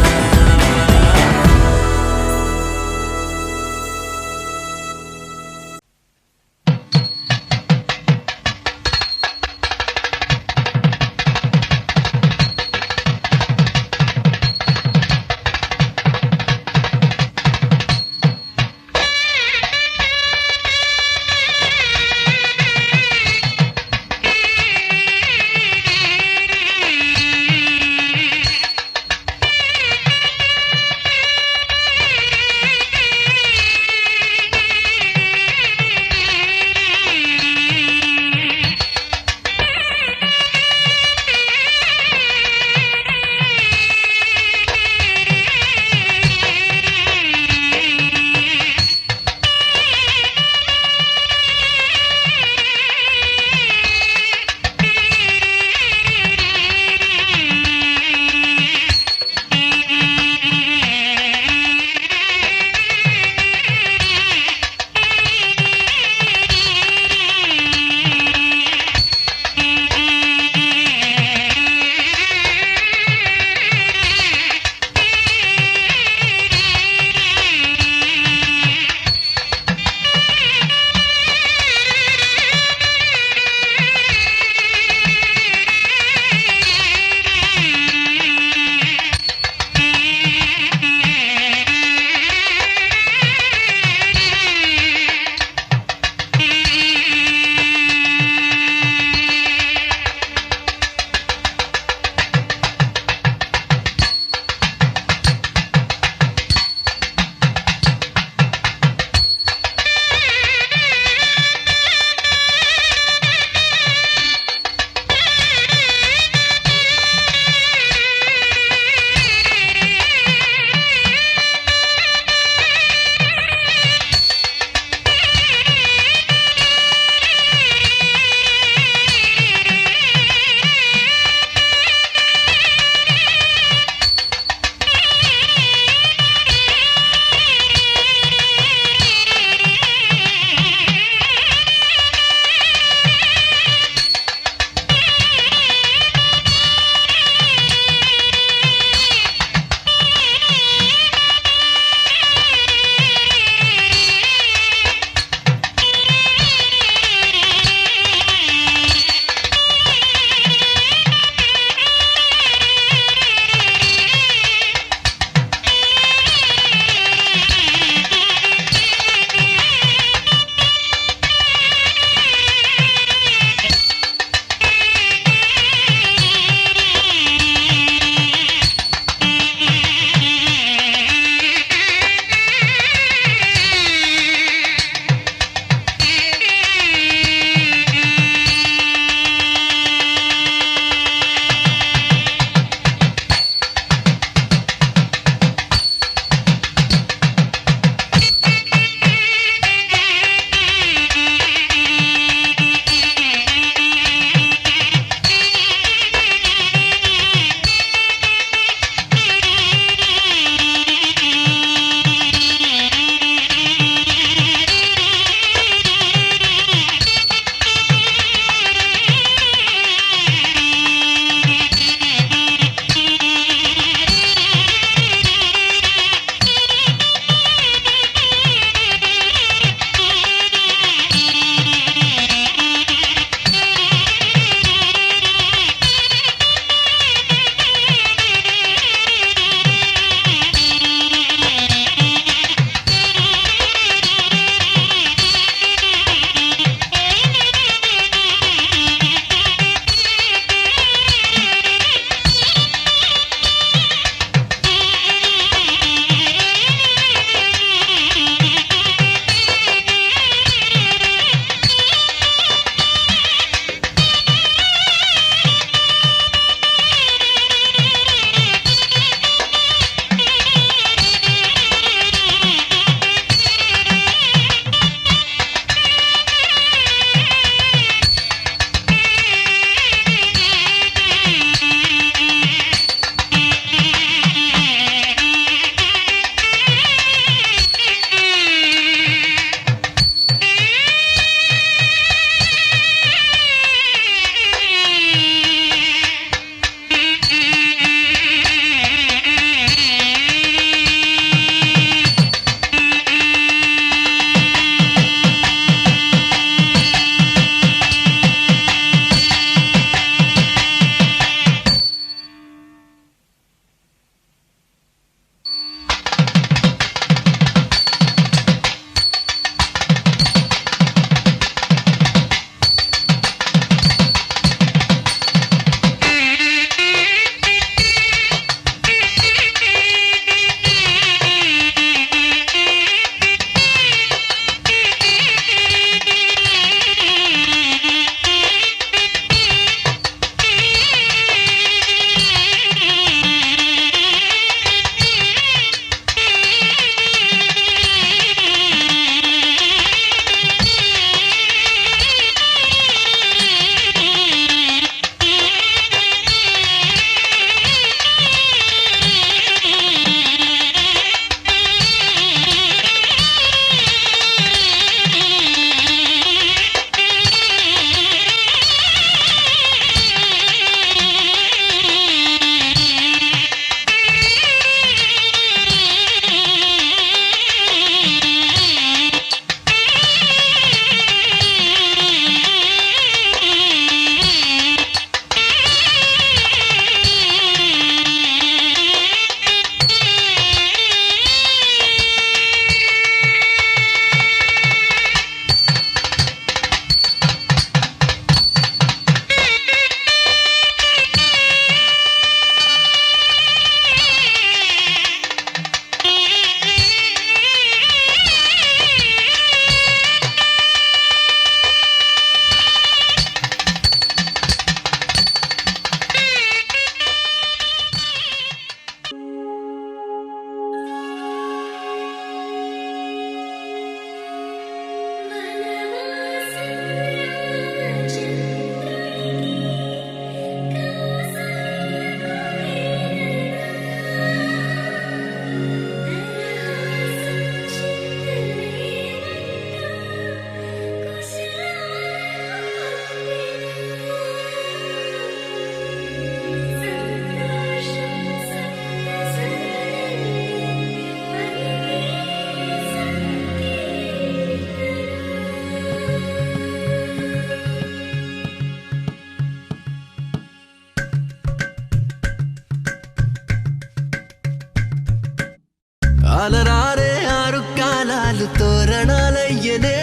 అలరారే ఆరు కాలాలు తోరణాలయ్యనే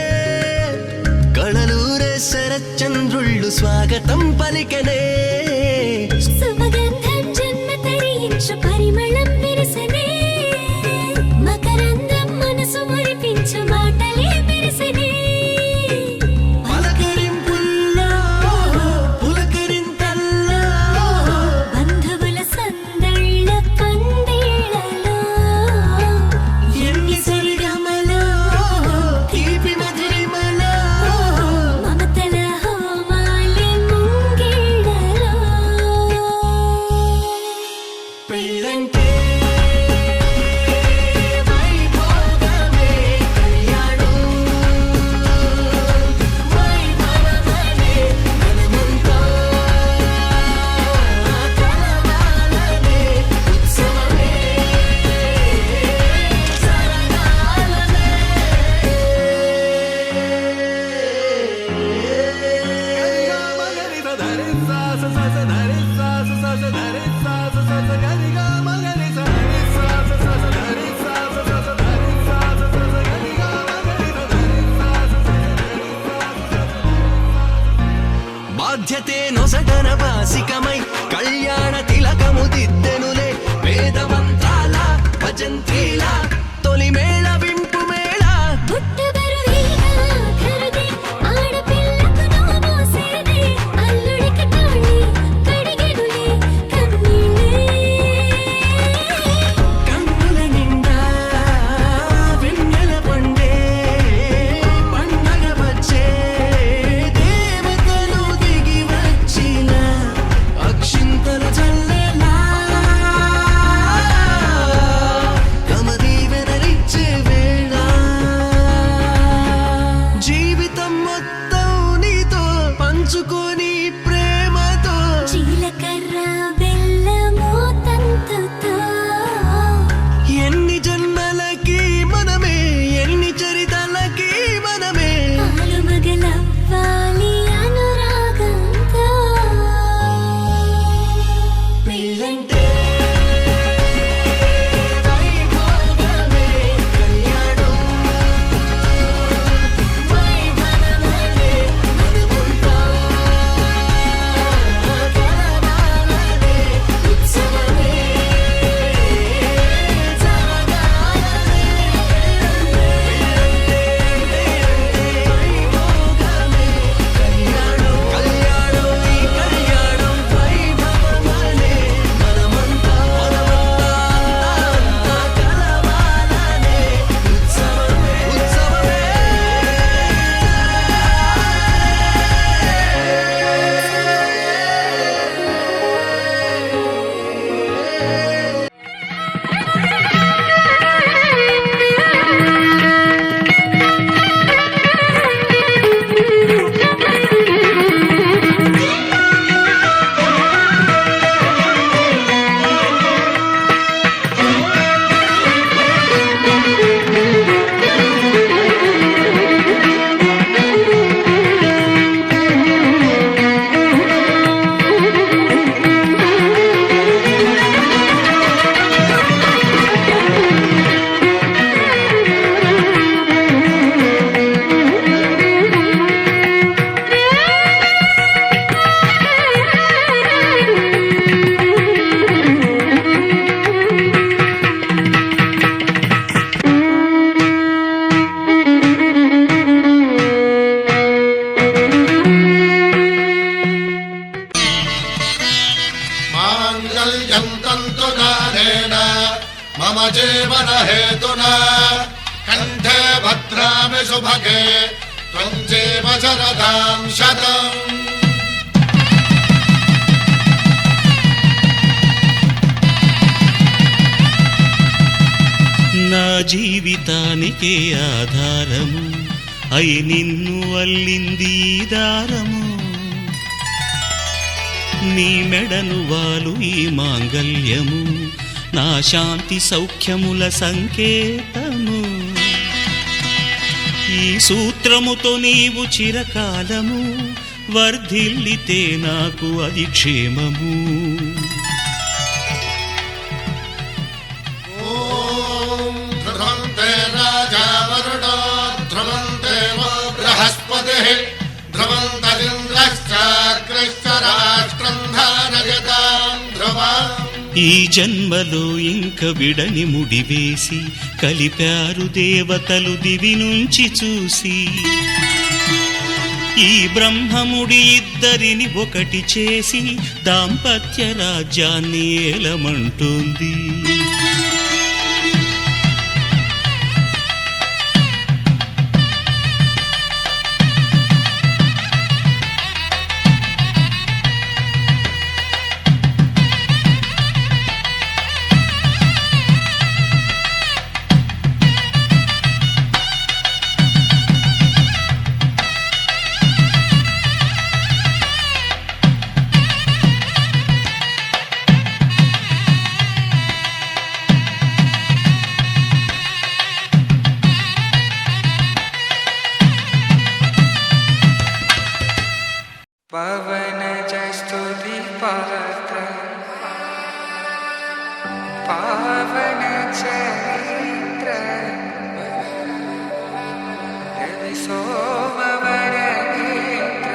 కళలూరే శరచంద్రుళ్ళు స్వాగతం పలికనే సుమగంధం జన్మ తరించు పరిమళం విరసనే మకరందం మనసు మురిపించు మాటలే విరసనే పలకరింపుల్లో పులకరింతల్లో బంధువుల సందళ్ళ పందిళ్ళలో ఎన్ని సరిగమలో తీపి మధురిమలో మమతల హోమాలి ముంగిళ్ళలో పెళ్ళంటే వైభోగమే కళ్యాణం వైభవమనే మనమంతా కలవాలనే ఉత్సవమే సరదాలనే బాధ్యతే నొసటన వాసికమై కళ్యాణ తిలకము దిద్దెనులే వేదమంత్రాల భజంత్రీల తొలి మేళ వింపు మేళ పుట్టబరువేగా ధరదే ఆడపిల్లకు నోమోసేదే అల్లుడికి తాళి కడిగెనులే కన్నీళ్ళే కన్నుల నిండా వెన్నెల పండే పండగ వచ్చే దేవతలు దిగి వచ్చిన అక్షింతలు చల్లేలా కమదీవెనరిచ్చే వేళ జీవితం మొత్తం నీతో పంచుకొని ప్రేమతో జీలకర్ర బెల్లము తంతుతో ఎన్ని జన్మలకి మనమే ఎన్ని చరితలకి మనమే ఆలుమగలవ్వాలి అనురాగంతో పెళ్ళంటే వైభోగమే కళ్యాణం వైభవమనే మనమంతా కలవాలనే ఉత్సవమే సరదాలనే వైభోగమే కళ్యాణం కళ్యాణం ఈ కళ్యాణం వైభవమనే మనమంతా కలవాలనే ఉత్సవమే ఉత్సవమే माङ्गल्यं तन्तुकारेण मम जीवन हेतुना कण्ठे भद्रामि सुभगे त्वं जीव शरदां शतम् నా జీవితానికే ఆధారము అయి నిన్ను అల్లింది ఈ దారము నీ మెడను వాలు ఈ మాంగల్యము నా శాంతి సౌఖ్యముల సంకేతము ఈ సూత్రముతో నీవు చిరకాలము వర్ధిల్లితే నాకు అది క్షేమము ॐ ఈ జన్మలో ఇంక విడని ముడివేసి కలిపారు దేవతలు దివి నుంచి చూసి ఈ బ్రహ్మముడి ఇద్దరిని ఒకటి చేసి దాంపత్య రాజ్యాన్ని ఏలమంటుంది. पवनजस्तुति पात्र पावन चरित्र रवि सोमवर नेत्र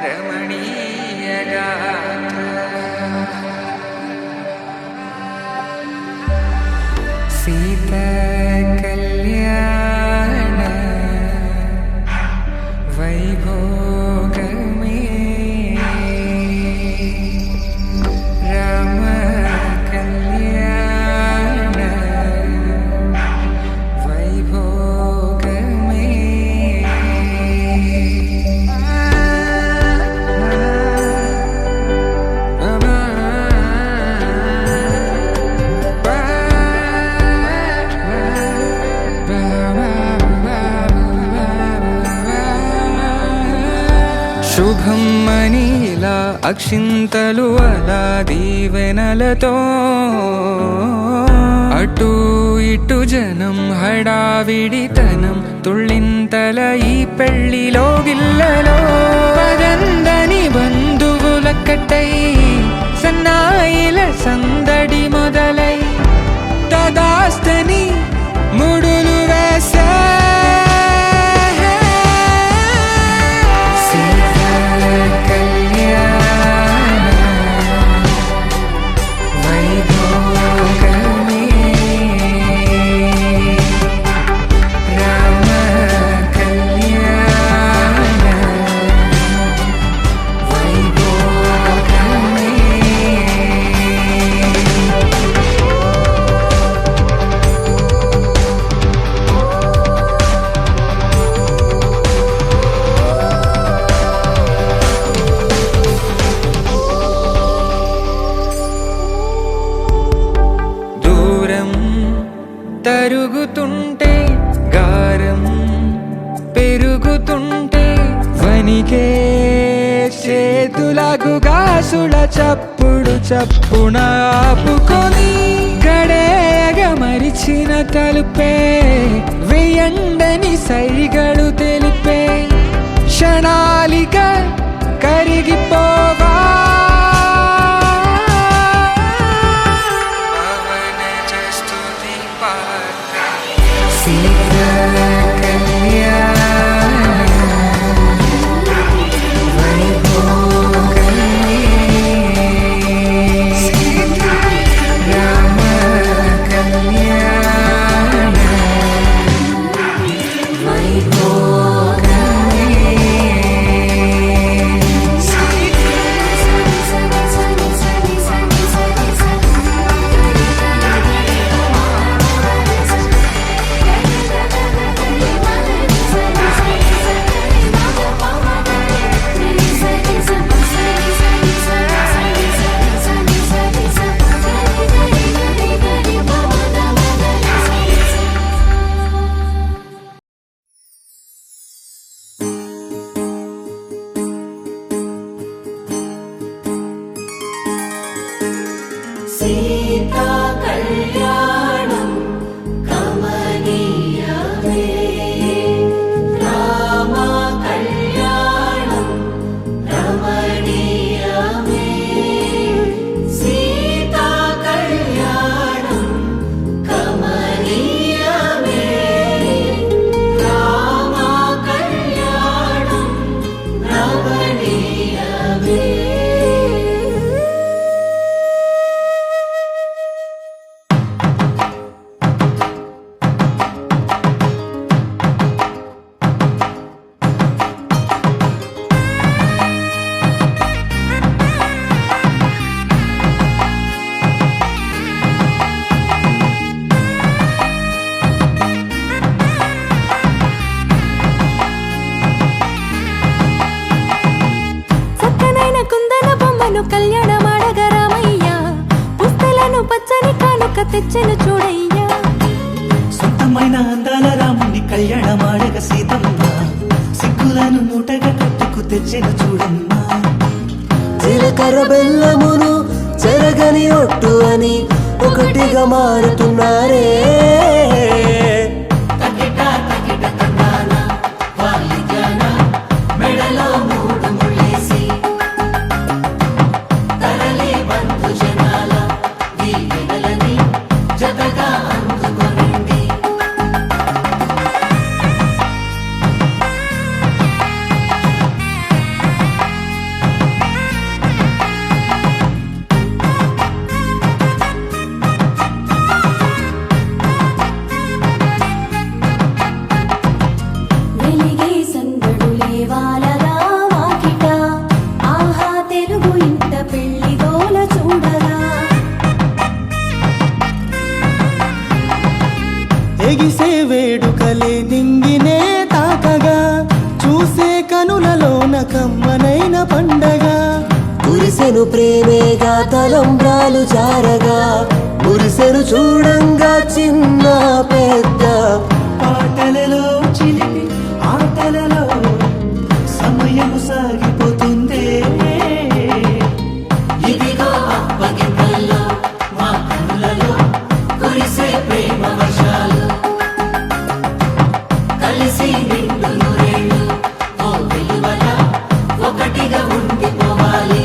रमणीय गात्र सीता कल्याण वैभोग में राम कल्याण वैभोग శుభం మనీలా అక్షింతలు అలా దీవెనలతో అటు ఇటు జనం హడావిడితనం తుళ్ళింతల ఈ పెళ్లిలో గిల్లలో పదందని బంధువులక్కటై సన్నాయిల సందడి మొదలై తదాస్తని ముడులు వేసే తరుగుతుంటే గారం పెరుగుతుంటే వనికే చేతులకు గాసుల చప్పుడు చప్పున ఆపుకొని గడేగ మరిచిన తలుపే వేయండని సైగలు తెలిపే క్షణాలిక కరిగిపోవా తెచ్చెను చూడయ్యా సొంతమైన అందాల రాముని కళ్యాణమాడగ సీతమ్మ సిగ్గులను మూటగా కట్టుకు తెచ్చిన చూడమ్మా జీలకర్ర బెల్లమును చెరగని ఒట్టు అని ఒకటిగా మారుతున్నారే మెడలో మూడు ముళ్ళేసి తరలి బంధు జనాల దీవెనలని జతగా అందుకొనండి వెలిగే సందడులే వాలరా వాకిట ఆహా తెలుగు ఇంట పెళ్లి గోల చూడరా ఎగిసే వేడుకలే నింగినే తాకగా చూసే కనులలోన కమ్మనైన పండగ కురిసెను ప్రేమేగా తలంబ్రాలు జారగా మురిసెను చూడంగా చిన్న పెద్ద పాటలలో చిలిపి ఆటలలో సమయం సాగిపోతుందే ఇదిగో అప్పగింతల్లో మా కనులలో కురిసే ప్రేమ వర్షాలు కలిసి నిండు నూరేళ్ళు ఓ వెలువల ఒకటిగా ఉండిపోవాలి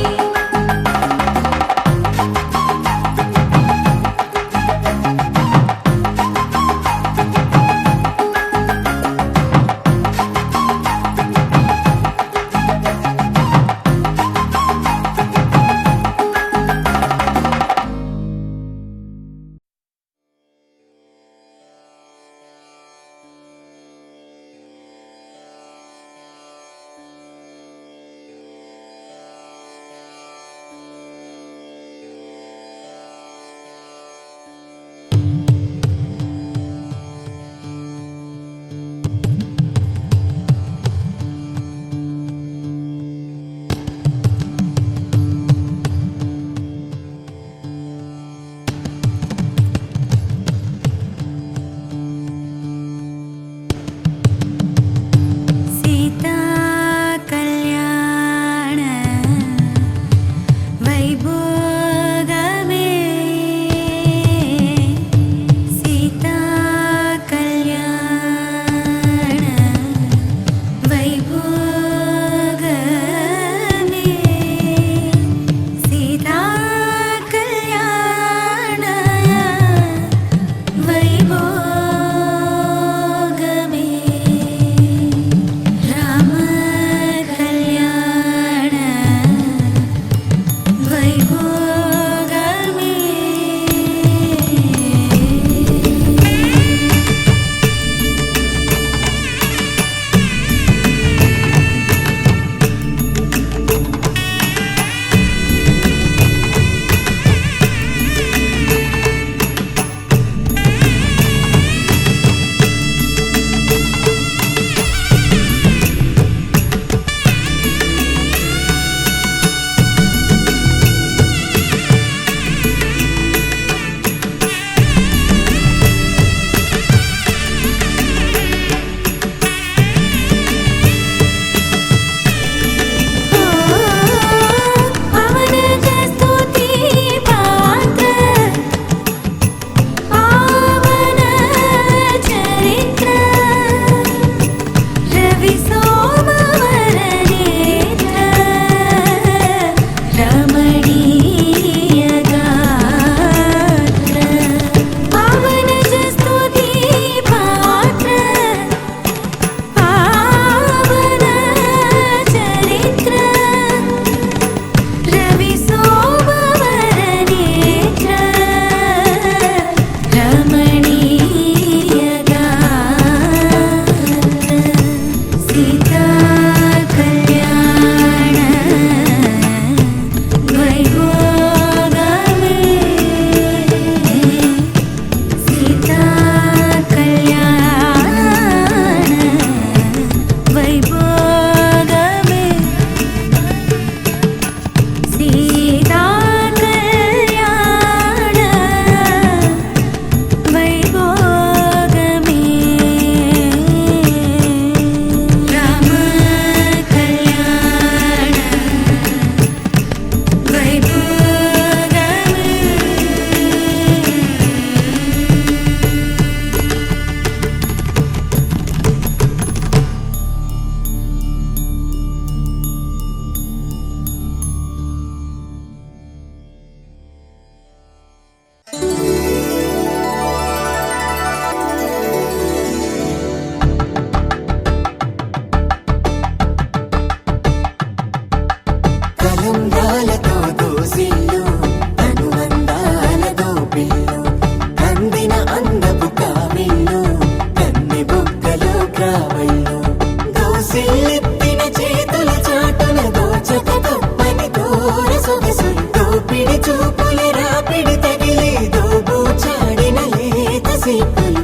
ఎంతసేపలు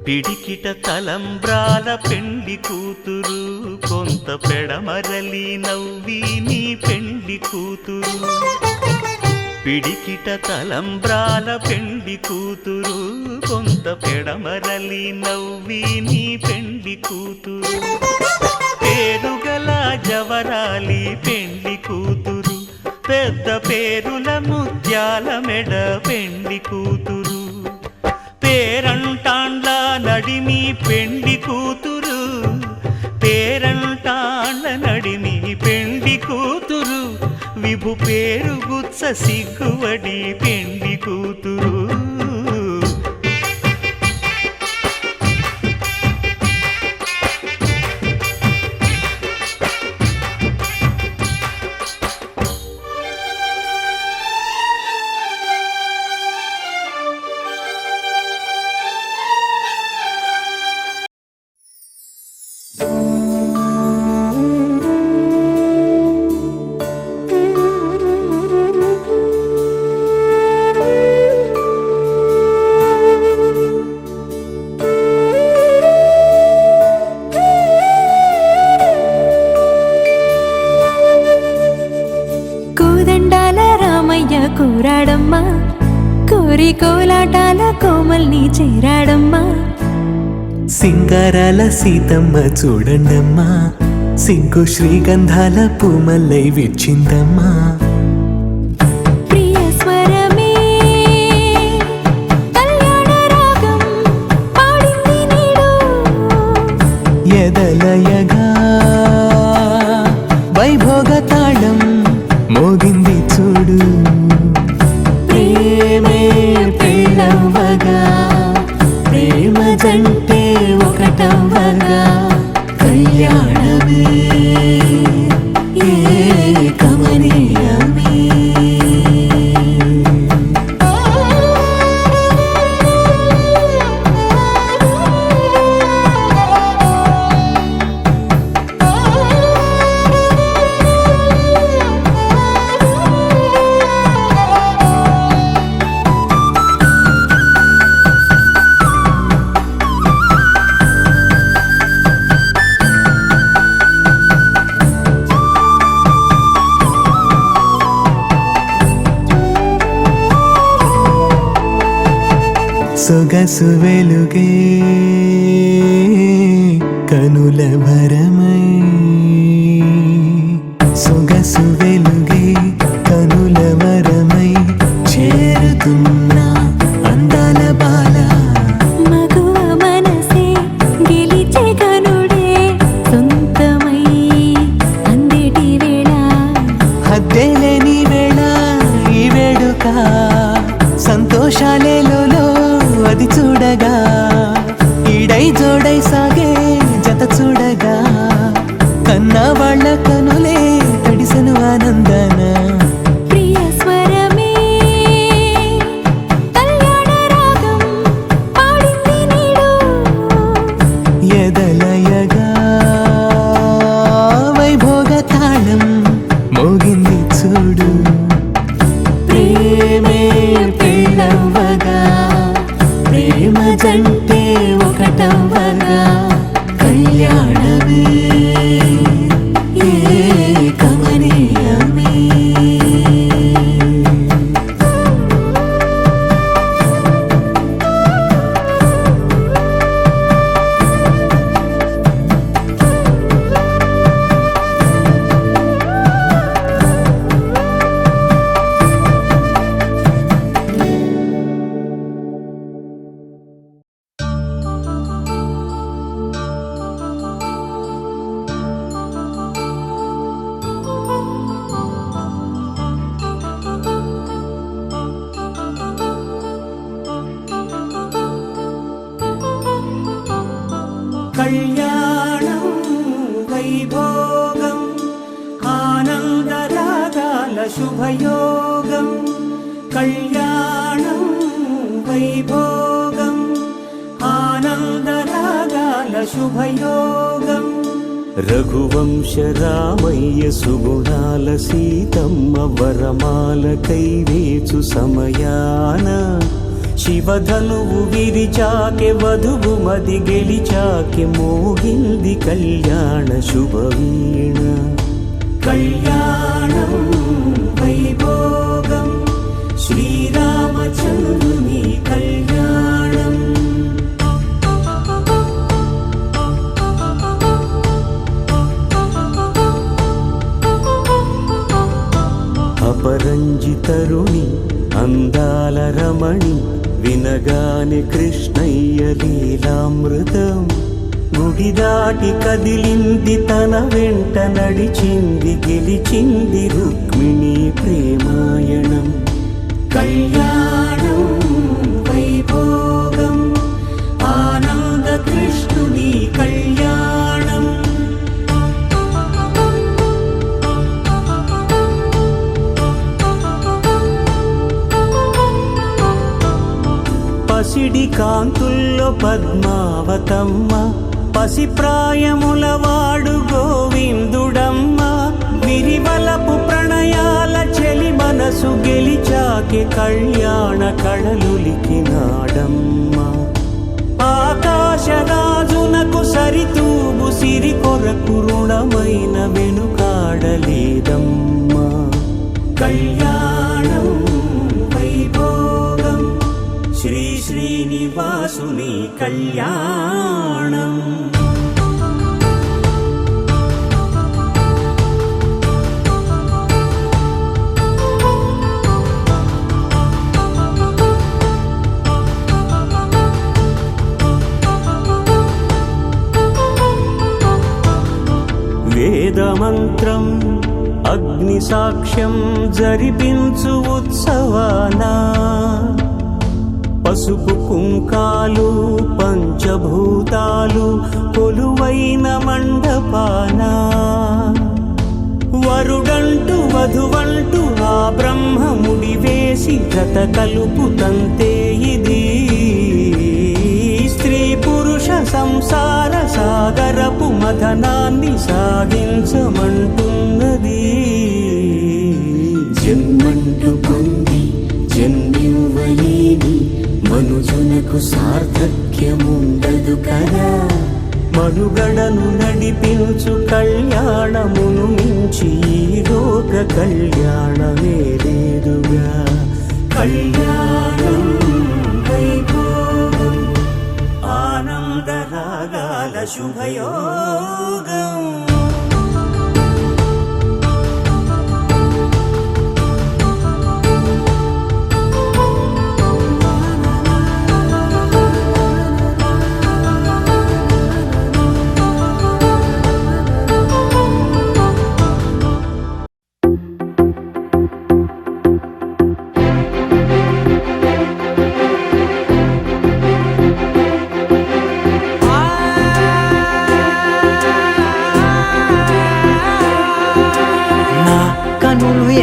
పిడికిట తలంబ్రాల పెండ్లి కూతురు కొంత పెడమరలి నవ్వి నీ పెండ్లి కూతురు పిడికిట తలంబ్రాల పెండ్లి కూతురు కొంత పెడమరలి నవ్వి నీ పెండ్లి కూతురు పేరుగల జవరాలి పెండ్లి కూతురు పెద్ద పేరుల ముత్యాల మెడ పెండ్లి కూతురు పేరంటాండ్ల నడిమి పెండ్లి కూతురు పేరంటాండ్ల నడిమి పెండ్లి కూతురు విభు పేరు గుత్స సిగ్గువడి పెండ్లి కూతురు కూరాడమ్మా కోరి కోలాటాల కోమల్ని చేరాడమ్మా సింగారాల సీతమ్మ చూడండమ్మా సింగు శ్రీగంధాల పూమల్లై విచ్చిందమ్మా ప్రియ స్వరమే కళ్యాణ రాగం పాడింది నీడు ఎదలయగా వైభోగ తాళం మోగింది చూడు ప్రేమే పెళ్ళవగా ప్రేమ జంటే ఒకటవగా కళ్యాణమే కమనీయమే సొగసు వెలుగే కనుల భరమై సొగసు వెలుగే కనుల వరమై చేరుతున్న అందాల బాల మగువ మనసే గెలిచే కనుడే సొంతమై అందేటి వేళ హద్దేలేని వేళ ఈ వేడుక సంతోషాలేలో అది చూడగా ఈడై జోడై సాగే జత చూడగా కన్నా వాళ్ళ కనులే తడిసెను ఆనందన ప్రియ స్వరమే కళ్యాణ రాగం పాడింది నీడు ఎదలయగా వైభోగ తాళం మోగింది చూడు ప్రేమే శుభయోగం కళ్యాణం వైభోగం ఆనందరాగాల శుభయోగం రఘువంశ రామయ్య సుగుణాల సీతమ్మ వరమాల కైవేచు సమయాన శివధనువు విరిచాకె వధువు మది గెలిచాకె మోగింది కళ్యాణ శుభవీణ కళ్యాణం వైభోగం శ్రీరామచంద్రుని కళ్యాణం అపరంజి తరుణి అందాల రమణి వినగానే కృష్ణయ్య లీలామృతం గుడి దాటి కదిలింది తన వెంట నడిచింది గెలిచింది రుక్మిణి ప్రేమాయణం కళ్యాణం వైభోగం ఆనంద కృష్ణుని కళ్యాణం పసిడి కాంతుల్లో పద్మావతమ్మ పసిప్రాయముల వాడు గోవిందుడమ్మ విరివలపు ప్రణయాల చెలి మనసు గెలిచాకె కళ్యాణ కళలులికినాడమ్మ ఆకాశరాజునకు సరితూగు సిరి కొరకు రుణమైన వెనుకాడలేదమ్మ కళ్యాణం వైభోగం శ్రీ శ్రీనివాసుని కళ్యాణం వేదమంత్రం అగ్ని సాక్ష్యం జరిపించు ఉత్సవానా పసుపు కుంకాలు పంచభూతాలు కొలువైన మండపాన వరుడంటూ వధువంటూ ఆ బ్రహ్మముడి వేసి జత కలుపుతంతే ఇది స్త్రీ పురుష సంసార సాగరపు మథనాన్ని సాగించమంటున్నది జన్మంటూ పొంది జన్మివ్వలేని మనుజునకు సార్థక్యముండదు కదా మనుగడను నడిపించు కళ్యాణమును మించి ఈ లోక కళ్యాణమే లేదుగా కళ్యాణం వైభోగం ఆనందరాగాల శుభయోగం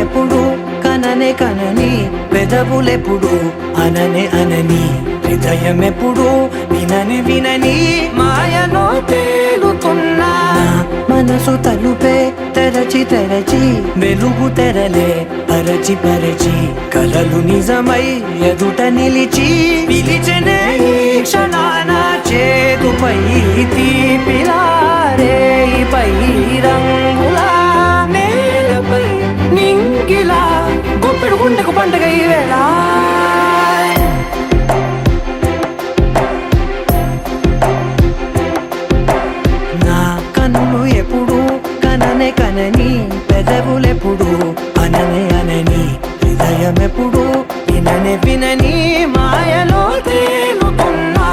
ఎప్పుడు కననే కనని పెదవులెప్పుడు అననే అనని హృదయం ఎప్పుడు వినని వినని మాయలో తేలుతున్నా మనసు తలుపే తెరచి తెరచి వెలుగు తెరలే పరచి పరచి కలలు నిజమై ఎదుట నిలిచి పిలిచనే ఈ క్షణాన చేతుపై తీపిలారే పై రంగులా నేలపై నింగిలా గొప్పెడు గుండెకు పండుగ ఈ వేళ నా కన్నులు ఎప్పుడు కననే కనని పెదవులెప్పుడు అననే అనని హృదయం ఎప్పుడు విననే వినని మాయలో తేలుతున్నా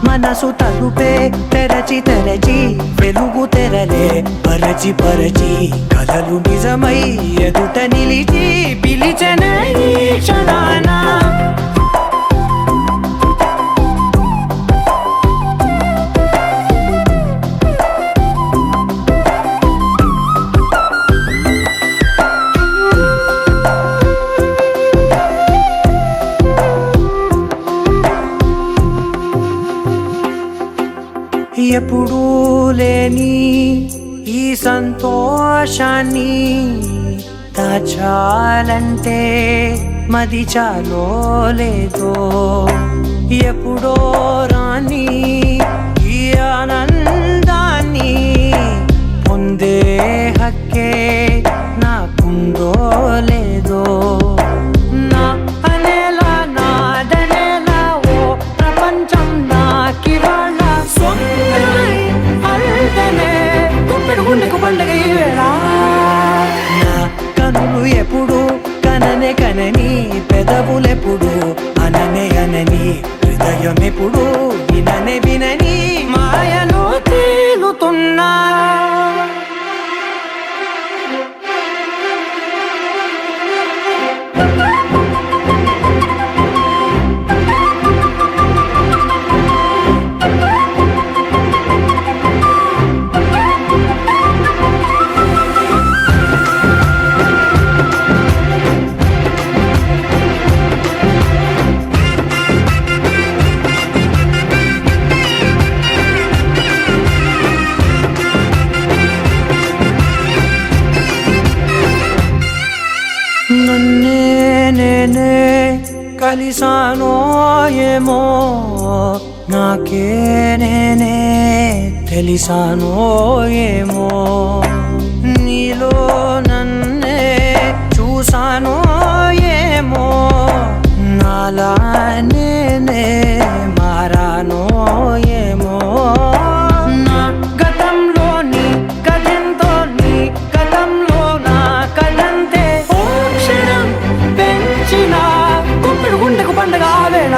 మనసు తలుపే తెరచి తెరచి వెలుగు తెరలే పరచి పరచి కలలు నిజమై ఎదుట నిలిచి పిలిచనే ఈ క్షణాన ఎప్పుడూ లేని ఈ సంతోషాన్ని దాచాలంటే మది చాలో లేదో ఎప్పుడో రాని ఈ ఆనందాన్ని పొందే హక్కే నాకుందో లేదో నా అనేలా నాదనేలా ఓ ప్రపంచం నాకివాళ్ళ సొంతమై అల్దనే గుప్పెడు గుండెకు పండగ ఈ వేళ నా కనులు ఎప్పుడు కననే కనని పెదవులెప్పుడు అననే అనని హృదయం ఎప్పుడు విననే వినని మాయలో తేలుతున్నా నన్నే నేనే కలిసానో ఏమో నాకే నేనే తెలిసానో ఏమో నీలో నన్నే చూసానో ఏమో నాలా నేనే మారానో ఏమో నా గతంలోని కథంతో నీ గతంలో నా కథంతే ఓ క్షణం పెంచిన గుప్పెడు గుండెకు పండగ వేళ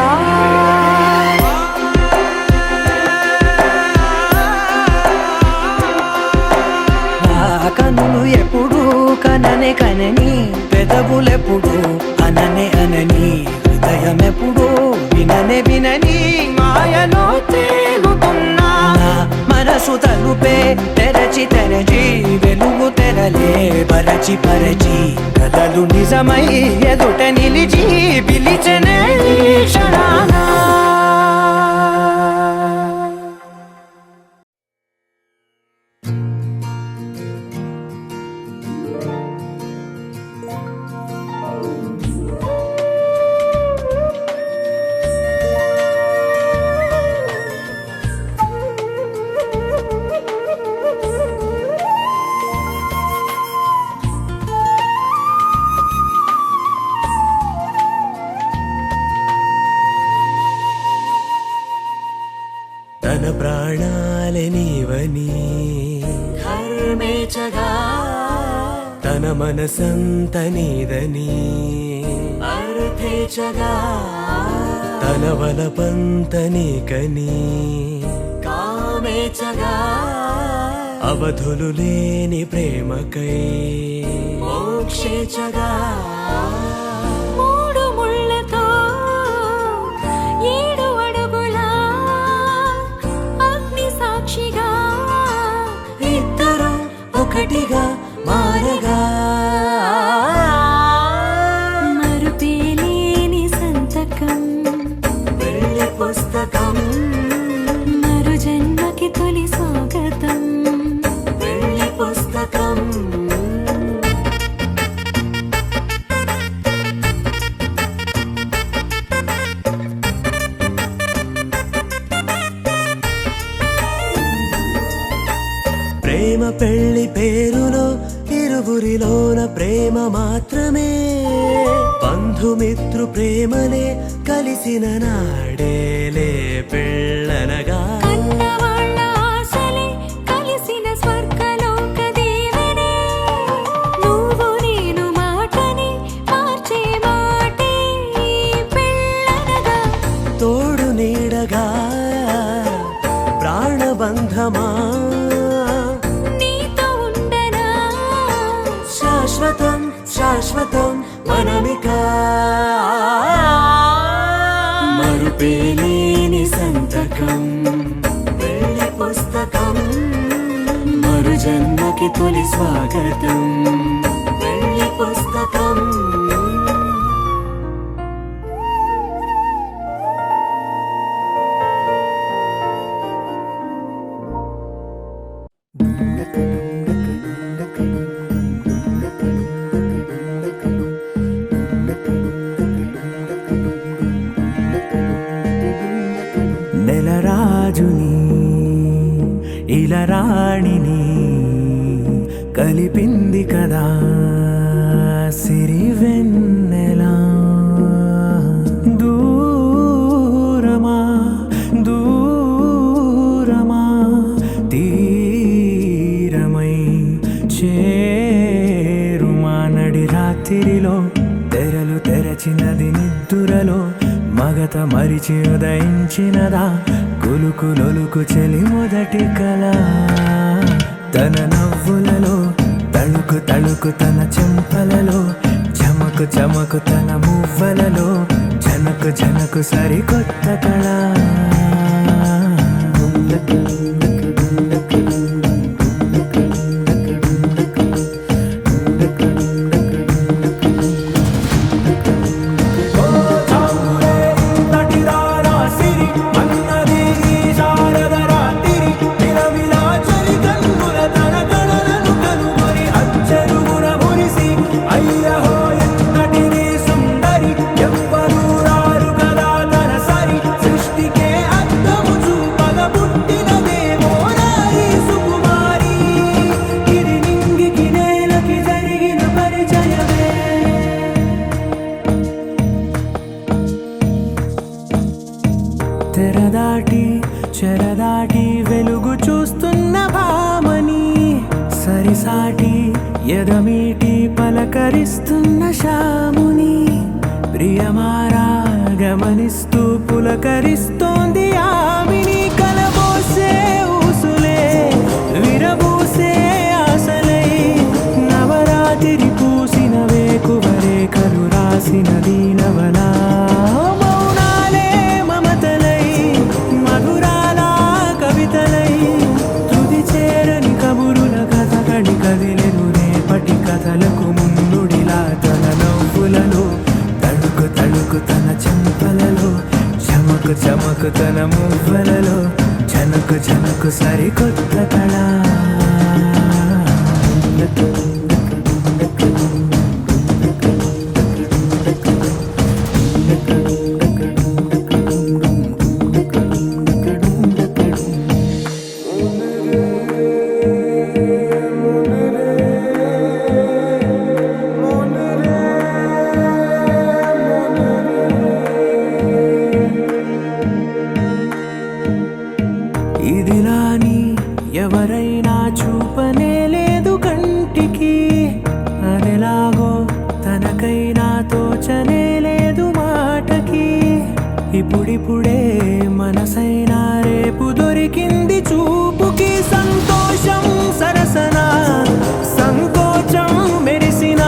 కనులు ఎప్పుడు కననే కనని పెదవులెప్పుడు అననే అనని హృదయం ఎప్పుడు విననే వినని మాయలో తేలుతున్నా మనసు తలుపే తెరచి తెరచి వెలుగు తెరలే పరచి పరచి కథలు నిజమై ఎదుట నిలిచి పిలిచనే క్షణానా తన ప్రాణాలే నీవని ధర్మేచగా తన మనసంత నీదని అర్థేచగా తన వలపంత నీకని కామేచగా అవధులు లేని ప్రేమకై మోక్షేచగా మూడు ముళ్ళతో ఏడు అడుగుల అగ్ని సాక్షిగా ఇద్దరు ఒకటిగా మారగా మరుపేలేని సంతకం వెళ్ళి పుస్తకం మరు జన్మకి తొలి స్వాగతం వెళ్ళి పుస్తకం ప్రేమ పెళ్లి పేరులో ఇరువురిలోన ప్రేమ మాత్రమే బంధుమిత్రు ప్రేమలే కలిసిన నాడేలే పెళ్ళనగా కన్నవాళ్ళ ఆశలే కలిసిన స్వర్గలోక దేవనే నువ్వు నేను మాటని మార్చే మాటే పెళ్ళనగా తోడు నీడగా ప్రాణబంధమా నీతో ఉండనా శాశ్వతం శాశ్వతం మనమిక మరుపేలేని సంతకం వెళ్ళి పుస్తకం మరు జన్మకి తొలి స్వాగతం వెళ్ళి పుస్తకం రాణిని కలిపింది కదా సిరి వెన్నెలా దూరమా దూరమా తీరమై చేరుమా నడి రాత్రిలో తెరలు తెరచినది నిద్దురలో మగత మరిచి ఉదయించినదా కులుకులొలుకు చెలి మొదటి కళ తన నవ్వులలో తళుకు తళుకు తన చెంపలలో చమకు చమకు తన మువ్వలలో జనకు జనకు సరికొత్త కళ తెరదాటి చెరదాటి వెలుగు చూస్తున్న భామని సరిసాటి ఎదమీటి పలకరిస్తున్న శాముని ప్రియమారా గమనిస్తూ పులకరిస్తోంది ఆమిని కలబోసే ఊసులే విరబూసే ఆశలై నవరాత్రి పూసిన వేకువరేఖలు రాసిన దీనవనా కదిలెను రేపటి కథలకు ముందుడిలా తన నవ్వులలో తడుకు తడుకు తన చెంపలలో చమకు చమకు తన మువ్వలలో జనకు జనకు సరికొత్త కళ ఇదిలాని ఎవరైనా చూపనే లేదు కంటికి అదెలాగో తనకైనా తోచనే లేదు మాటకి ఇప్పుడిప్పుడే మనసైనా రేపు దొరికింది చూపుకి సంతోషం సరసన సంకోచం మెరిసిన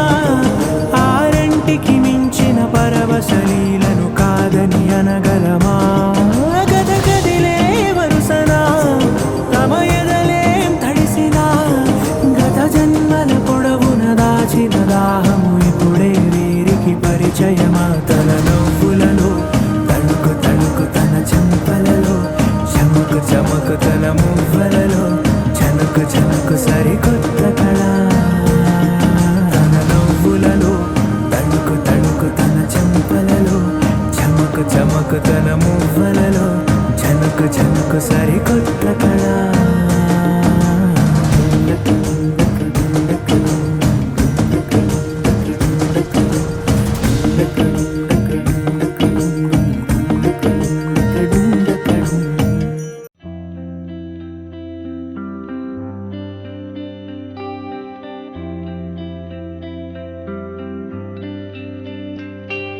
ఆరంటికి మించిన పరవశలీలను కాదని అనగలమా గదగదిలే వరుసనా తమ ఎదలేం తడిసినా గత జన్మల పొడవున దాచిన దాహము ఇప్పుడే వీరికి పరిచయమా తన నవ్వులలో తణుకు తణుకు తన చెంపలలో చమకు చమకు తన మువ్వలలో జనకు జనకు సరికొత్త కళ తన నవ్వులలో తణుకు తణుకు తన చెంపలలో చమకు చమకు తన మువ్వలలో జనకు జనకు సరికొత్త కళ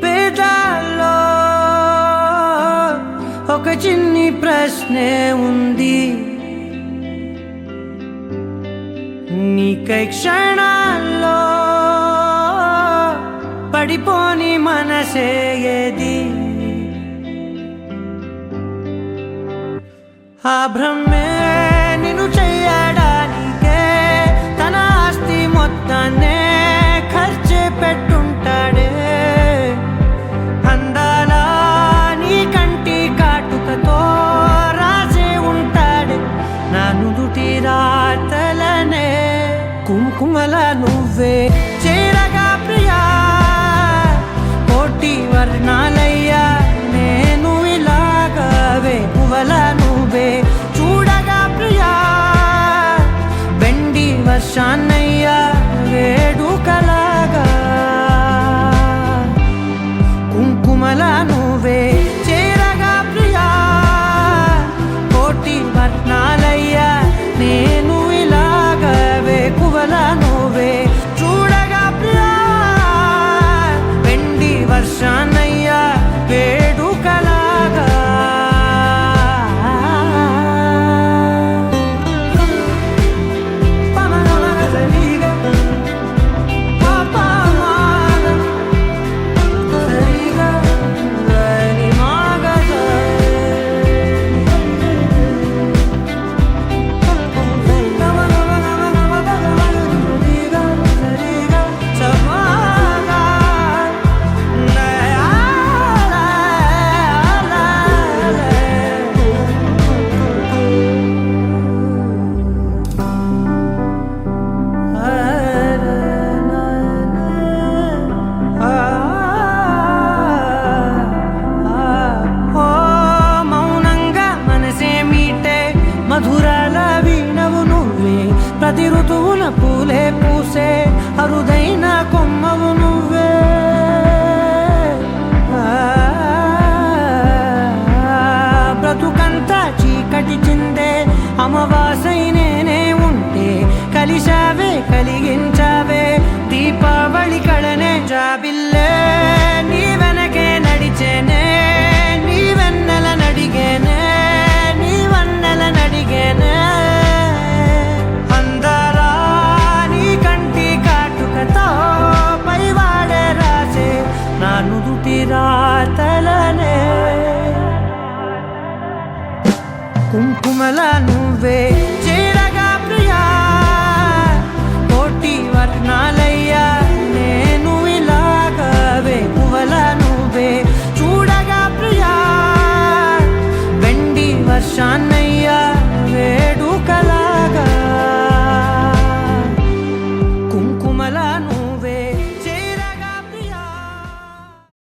పేదాల్లో ఒక చిన్ని ప్రశ్నే ఉంది నీకై క్షణాల్లో పడిపోని మనసే ఏది ఆ భ్రమే నిన్ను చెయ్యడానికే తన ఆస్తి మొత్తాన్నే ఖర్చు పెట్టుంటాడే అందాల నీ కంటి కాటుకతో రాసే ఉంటాడే నా నుదుటి రాతలనే కుంకుమల నువ్వే చేరగా ప్రియా కోటి వర్ణాలయ్యా నేను ఇలాగవే పువ్వల నువ్వే చూడగా ప్రియా కల నువ్వే చేరగా ప్రియా కోటి వర్ణాలయ్యా